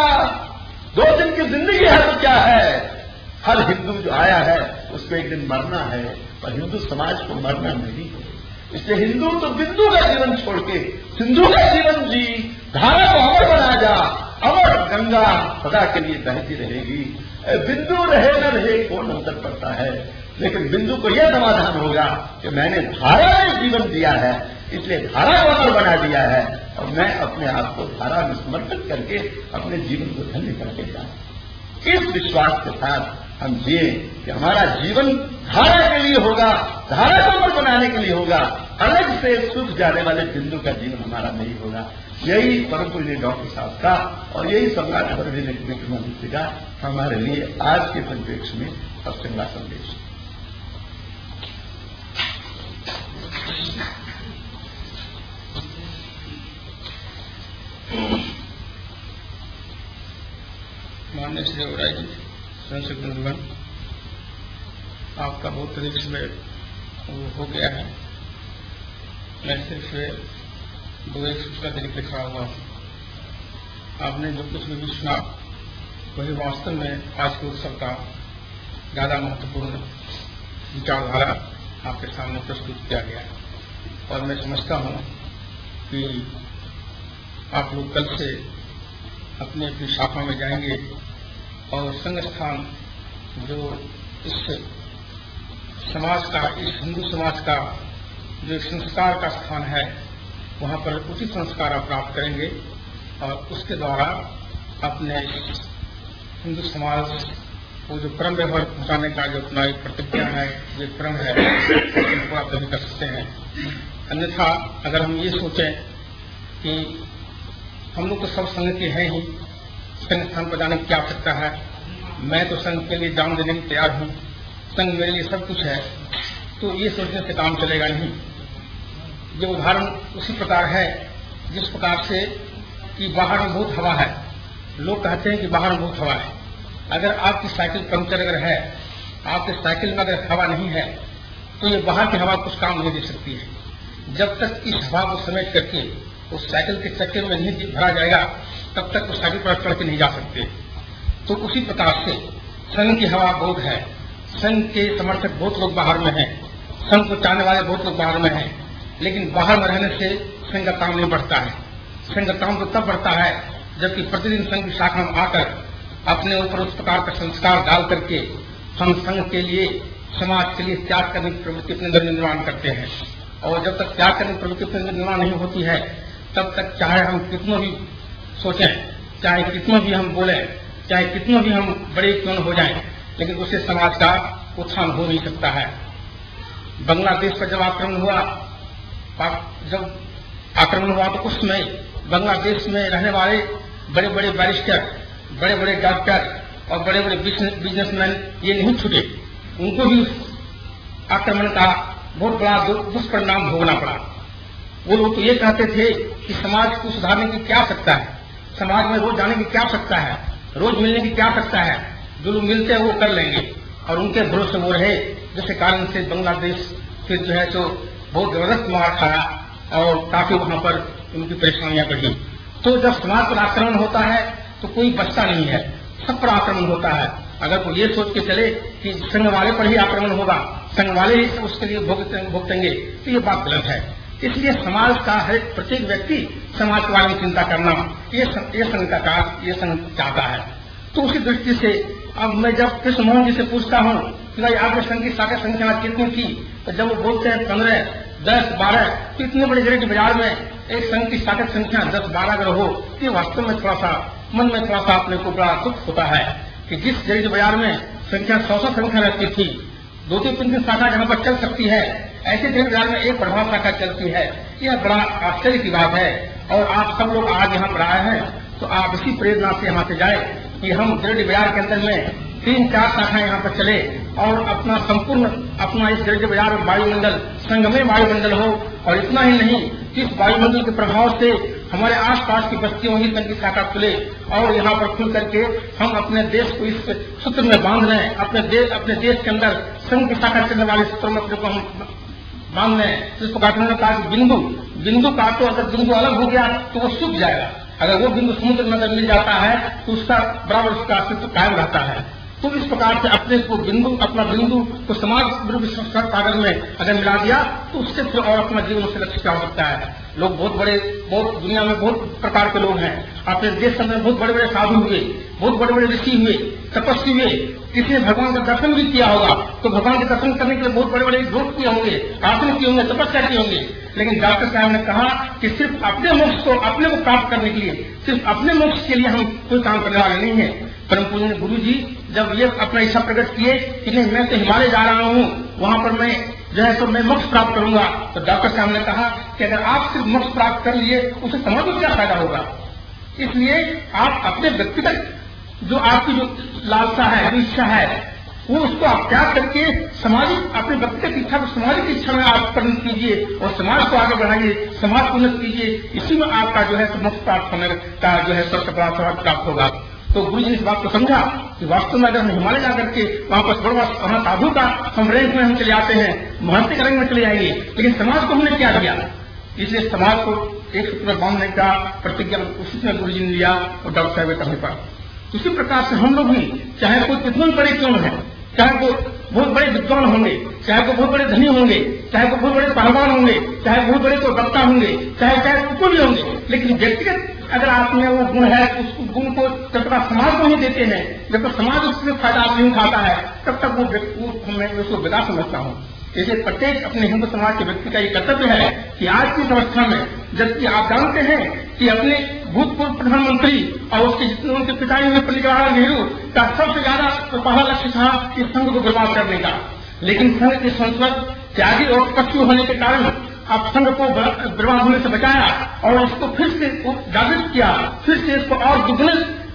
2 दिन की जिंदगी है तो क्या है। हर हिंदू जो आया है उसको एक दिन मरना है, पर हिंदू समाज को मरना नहीं है। इसलिए हिंदू तो बिंदु का जीवन छोड़ के सिंधु का जीवन जी, धारा को अमर बना जा, अमर गंगा सदा के लिए बहती रहेगी। बिंदु रहे न रहे कौन अंतर पड़ता है, लेकिन बिंदु को यह समाधान होगा कि मैंने धारा में जीवन दिया है, इसलिए धारा को अमर बना दिया है और मैं अपने आप को धारा में समर्पित करके अपने जीवन को धन्य करके जाऊं। इस विश्वास के साथ हम जिए कि हमारा जीवन धारा के लिए होगा, धारा को अमर बनाने के लिए होगा, अलग से सूख जाने वाले बिंदु का जीवन हमारा नहीं होगा। यही परम पूज्य डॉक्टर साहब का और यही सम्राट परवीन विक्रमादित्य का हमारे लिए आज के परिप्रेक्ष्य में सबसे बड़ा संदेश है। माननीय श्री ओराय जी, संसद बंधुगण, आपका बहुत अधिक समय हो गया है। मैं सिर्फ 2-1 सूचना देने के लिखा हुआ हूँ। आपने जो कुछ भी सुना वही वास्तव में आज के उत्सव का ज्यादा महत्वपूर्ण विचारधारा आपके सामने प्रस्तुत किया गया है। और मैं समझता हूँ कि आप लोग कल से अपनी अपनी शाखा में जाएंगे और संघ स्थान जो इस समाज का, इस हिंदू समाज का जो संस्कार का स्थान है, वहां पर उचित संस्कार आप प्राप्त करेंगे और उसके द्वारा अपने हिंदू समाज को जो परम व्यवहार पहुंचाने का जो अपना एक प्रतिज्ञा है, जो क्रम है, उसको आप कभी कर सकते हैं। अन्यथा अगर हम ये सोचें कि हम लोग तो सब संघ के हैं ही, संघ स्थान पर जाने की क्या आवश्यकता है, मैं तो संघ के लिए जान देने की तैयार हूं, संघ मेरे लिए सब कुछ है, तो ये सोचने से काम चलेगा नहीं। ये उदाहरण उसी प्रकार है जिस प्रकार से कि बाहर में बहुत हवा है, लोग कहते हैं कि बाहर में बहुत हवा है। अगर आपकी साइकिल पंक्चर अगर है, आपके साइकिल में अगर हवा नहीं है, तो ये बाहर की हवा कुछ काम नहीं दे सकती है। जब तक इस हवा को समेट करके उस साइकिल के चक्के में नहीं भरा जाएगा, तब तक उस साइकिल पर चढ़ के नहीं जा सकते। तो उसी प्रकार से संघ की हवा बहुत है, संघ के समर्थक बहुत लोग बाहर में हैं, संघ को चाहने वाले बहुत लोग बाहर में हैं, लेकिन बाहर में रहने से संघ का काम नहीं बढ़ता है। संघ का काम तो तब बढ़ता है जबकि प्रतिदिन संघ की शाखा में आकर अपने ऊपर उस प्रकार का संस्कार डाल करके हम संघ के लिए, समाज के लिए त्याग करने की प्रवृत्ति अपने अंदर निर्माण करते हैं। और जब तक त्याग करने की प्रवृत्ति अपने अंदर निर्माण नहीं होती है, तब तक चाहे हम कितना भी सोचें, चाहे कितना भी हम बोलें, चाहे कितना भी हम बड़े क्यों हो जाएं, लेकिन उससे समाज का उत्थान हो नहीं सकता है। बांग्लादेश पर जब आक्रमण हुआ, तो उस समय बांग्लादेश में रहने वाले बड़े बड़े बैरिस्टर, बड़े बड़े डॉक्टर और बड़े बड़े बिजनेसमैन ये नहीं छूटे, उनको भी आक्रमण का बहुत बड़ा दुष्परिणाम भोगना पड़ा। वो लोग तो ये कहते थे कि समाज को सुधारने की क्या आवश्यकता है, समाज में रोज जाने की क्या आवश्यकता है, रोज मिलने की क्या आवश्यकता है, जो लोग मिलते हैं वो कर लेंगे। और उनके भरोसे वो रहे, जिसके कारण से बांग्लादेश फिर जो है तो बहुत जबरदस्त मार खाया और काफी वहां पर उनकी परेशानियां बढ़ी। तो जब समाज पर आक्रमण होता है तो कोई बचता नहीं है, सब पर आक्रमण होता है। अगर कोई ये सोच के चले कि संघ वाले पर ही आक्रमण होगा, संघ वाले ही उसके लिए भुगतेंगे, तो ये बात गलत है। इसलिए समाज का हर प्रत्येक व्यक्ति समाज के बारे में चिंता करना, ये संघ का कार्य, ये संघ चाहता है। तो उसी दृष्टि से अब मैं जब कृष्ण मोहन जी से पूछता हूँ कि भाई आपके संघ की शाखा संख्या कितनी थी, तो जब वो बोलते हैं 15, 10, 12, तो इतने बड़े गिरेट बाजार में एक संघ की शाखा संख्या 10-12 अगर हो, तो वास्तव में थोड़ा सा मन में थोड़ा सा अपने को बड़ा दुख होता है कि जिस गिरेट बाजार में संख्या 100 संख्या रहती थी, 2-3 शाखा जहाँ पर चल सकती है, ऐसे गिरेट बाजार में एक प्रभाव शाखा चलती है। यह बड़ा आश्चर्य की बात है। और आप सब लोग आज यहाँ पर आए हैं, तो आप इसी प्रेरणा से यहाँ से जाए कि हम गिरेट बाजार के अंदर में 3-4 शाखाएं यहाँ पर चले और अपना संपूर्ण अपना इस गिरेट बाजार में वायुमंडल, संगमय वायुमंडल हो। और इतना ही नहीं, इस वायुमंडल के प्रभाव से हमारे आसपास की बस्तियों ही संघ की शाखा खुले और यहाँ पर खुल करके हम अपने देश को इस सूत्र में बांध लें, अपने देश के अंदर संघ की शाखा चलने वाले सूत्रों में अपने को हम बांध लें। जिस प्रकार उन्होंने कहा कि बिंदु का तो अगर बिंदु अलग हो गया तो वो सूख जाएगा, अगर वो बिंदु समुद्र में अगर मिल जाता है तो उसका बराबर उसका अस्तित्व कायम रहता है। तो इस प्रकार से अपने को अपना बिंदु को समाज सागर में अगर मिला दिया तो उससे फिर और अपना जीवन से लक्ष्य क्या हो सकता है। लोग बहुत दुनिया में बहुत प्रकार के लोग हैं। अपने देश के अंदर बहुत बड़े बड़े साधु हुए, बहुत बड़े बड़े ऋषि हुए, तपस्वी हुए, किसी ने भगवान का दर्शन भी किया होगा, तो भगवान के दर्शन करने के लिए बहुत बड़े बड़े योग किए होंगे, आसन किए होंगे, तपस्या किए होंगे। लेकिन डॉक्टर साहब ने कहा कि सिर्फ अपने मोक्ष को अपने को प्राप्त करने के लिए, सिर्फ अपने मोक्ष के लिए हम कोई काम करने वाले नहीं है। परम पूज्य गुरु जी जब ये अपना इच्छा प्रकट किए कि नहीं मैं तो हिमालय जा रहा हूँ, वहां पर मैं जो है तो मैं मोक्ष प्राप्त करूंगा, तो डॉक्टर साहब ने कहा कि अगर आप सिर्फ मोक्ष प्राप्त कर लिए उसे समाज को क्या फायदा होगा। इसलिए आप अपने व्यक्तिगत जो आपकी जो लालसा है, जो इच्छा है, वो उसको आप त्याग करके सामाजिक अपने व्यक्तिगत इच्छा को सामाजिक इच्छा में आप परिणत कीजिए और समाज को आगे बढ़ाइए, समाज को उन्नत कीजिए। इसी में आपका जो है मोक्ष प्राप्त होने का जो है सबसे बड़ा स्वाद प्राप्त होगा। तो गुरु जी ने इस बात को समझा कि वास्तव में अगर हम हिमालय जाकर के वहां पर बड़ा वहां साधु का हम रैंक में हम चले आते हैं, महंत के रंग में चले आएंगे, लेकिन समाज को हमने क्या दिया। इसलिए समाज को एक सूत्र में बांधने का प्रतिज्ञा उसी में गुरु जी ने लिया और डॉक्टर साहब के कहने पर। उसी प्रकार से हम लोग भी चाहे कोई कितने बड़े क्यों है, चाहे वो बहुत बड़े विद्वान होंगे, चाहे वो बहुत बड़े धनी होंगे, चाहे वो बहुत बड़े पहलवान होंगे, चाहे बहुत बड़े कोई वक्ता होंगे, चाहे कुछ भी होंगे, लेकिन व्यक्तिगत अगर आप में वो गुण है उस गुण को जब तक आप समाज को नहीं देते हैं, जब तक समाज उससे फायदा आप नहीं उठाता है, तब तक वो मैं उसको विदा समझता हूँ। इसलिए प्रत्येक अपने हिंदू समाज के व्यक्ति का ये कर्तव्य है कि आज की अवस्था में जबकि आप जानते हैं कि अपने भूतपूर्व प्रधानमंत्री और उसके जितने उनके पिताजी हुए पंडित जवाहरलाल नेहरू का सबसे ज्यादा पहला लक्ष्य था कि संघ को बर्बाद करने का, लेकिन संघ के संस्कृत त्यागी और पक्षी होने के कारण आप संघ को बर्बाद होने से बचाया और इसको फिर से जागृत किया, फिर से इसको और दुगने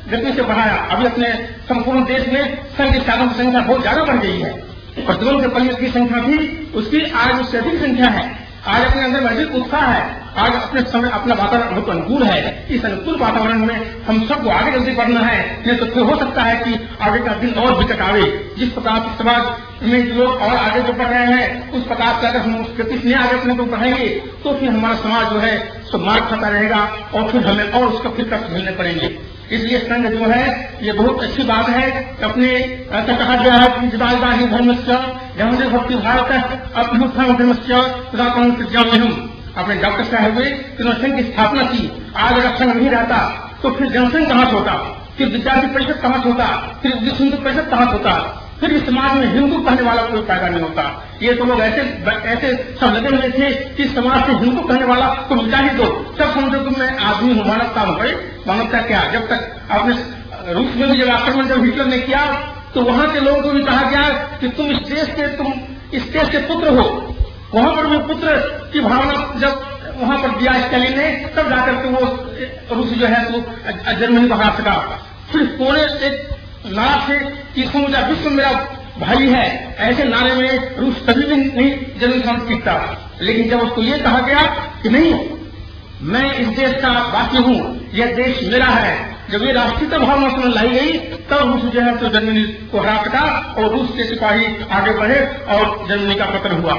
गति से बढ़ाया। अभी अपने संपूर्ण देश में संघ की शाखाओं की संख्या बहुत ज्यादा बढ़ गई है। प्रतिबंध के परिषद की संख्या भी उसकी आज उससे अधिक संख्या है। आज अपने अंदर में अधिक उत्साह है, आज अपने समय अपना वातावरण बहुत अनुकूल है। इस अनुकूल वातावरण में हम सबको आगे जल्दी बढ़ना है, नहीं तो फिर हो सकता है कि आगे का दिन और विकट आवे। जिस प्रकार से समाज में लोग और आगे जो बढ़ रहे हैं, उस प्रकार से अगर हम उस गति से आगे अपने को बढ़ेंगे तो फिर हमारा समाज जो है सो मार खाता रहेगा और फिर हमें और उसका फिर कष्ट झेलने पड़ेंगे। इसलिए संघ जो है ये बहुत अच्छी बात है। अपने ऐसा कहा गया है कि जिदायदा ही धर्म से जहां से भक्ति भारत अपनुत्थान धर्म से हम अपने डॉक्टर साहब हुए जिन्होंने संघ की स्थापना की। आज अगर संघ नहीं रहता तो फिर जनसंघ कहां से होता, फिर विद्यार्थी परिषद कहां से होता, फिर विश्व हिंदू परिषद कहां से होता, फिर इस समाज में हिंदू कहने वाला कोई पैदा नहीं होता। ये तो लोग ऐसे सब लगे हुए थे कि समाज से हिंदू कहने वाला को मिटा ही दो, सब समझो कि मैं आदमी हूं, मानवता हूं। भाई मानवता क्या? जब तक आपने रूस में भी जब आक्रमण जब हिटलर ने किया तो वहां के लोगों को भी कहा गया कि तुम इस देश के पुत्र हो। वहां पर भी पुत्र की भावना जब वहां पर दिया स्टालिन ने, तब जाकर के वो रूस जो है तो जर्मनी को हरा सका। फिर कोने एक नारा से कि समूचा विश्व मेरा भाई है, ऐसे नारे में रूस कभी भी नहीं जर्मनी शांत टिकता। लेकिन जब उसको ये कहा गया कि नहीं, मैं इस देश का वासी हूं, यह देश मेरा है, जब ये राष्ट्रीय भावना समझ लाई गई तब रूस जो है तो जर्मनी को हरा सका और रूस के सिपाही आगे बढ़े और जर्मनी का पतन हुआ।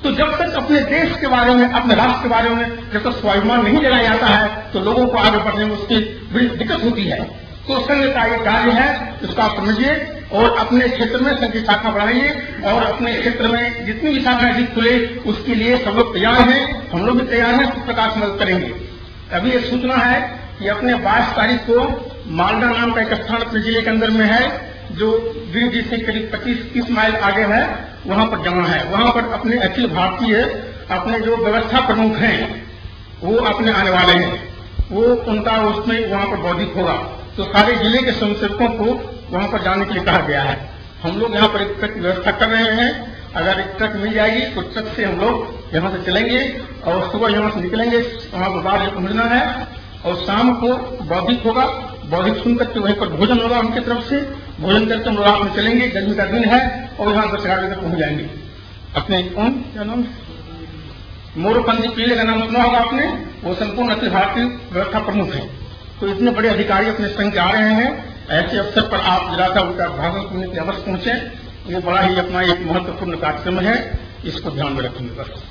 तो जब तक अपने देश के बारे में, अपने राष्ट्र के बारे में जब तक स्वाभिमान नहीं जगाया जाता है तो लोगों को आगे बढ़ने में उसकी बड़ी दिक्कत होती है। तो संघ का ये कार्य है, इसको आप समझिए और अपने क्षेत्र में संघ की शाखा बढ़ाइए और अपने क्षेत्र में जितनी भी शाखाएं अधिक खुले उसके लिए सब लोग तैयार हैं, हम लोग भी तैयार हैं, किस प्रकार से मदद करेंगे। अभी एक सूचना है कि अपने 22 तारीख को मालदा नाम का एक स्थान अपने जिले के अंदर में है जो वीरजी से करीब 25-30 माइल आगे है, वहां पर जमा है। वहां पर अपने अखिल भारतीय अपने जो व्यवस्था प्रमुख हैं वो अपने आने वाले हैं, वो उनका उसमें वहां पर बौद्धिक होगा। तो सारे जिले के स्वयंसेवकों को वहां पर जाने के लिए कहा गया है। हम लोग यहाँ पर एक ट्रक की व्यवस्था कर रहे हैं, अगर एक ट्रक मिल जाएगी तो ट्रक से हम लोग यहाँ से चलेंगे और सुबह यहाँ से निकलेंगे, वहां पर बाहर पहुंचना है और शाम को बौद्धिक होगा। बौद्धिक सुनकर के वहीं पर भोजन होगा उनकी तरफ से, भोजन करके हम लोग रात में चलेंगे, गर्मी का दिन है और यहाँ 10-11 बजे तक पहुंच जाएंगे। अपने कौन क्या नाम, मोरोपंथी पीले का नाम सुना होगा आपने, वो संपूर्ण अखिल भारतीय व्यवस्था प्रमुख है। तो इतने बड़े अधिकारी अपने संघ आ रहे हैं, ऐसे अवसर पर आप जरा सा उनका भाषण सुनने के लिए अवश्य पहुंचे। ये बड़ा ही अपना एक महत्वपूर्ण कार्यक्रम है, इसको ध्यान में रखेंगे बस।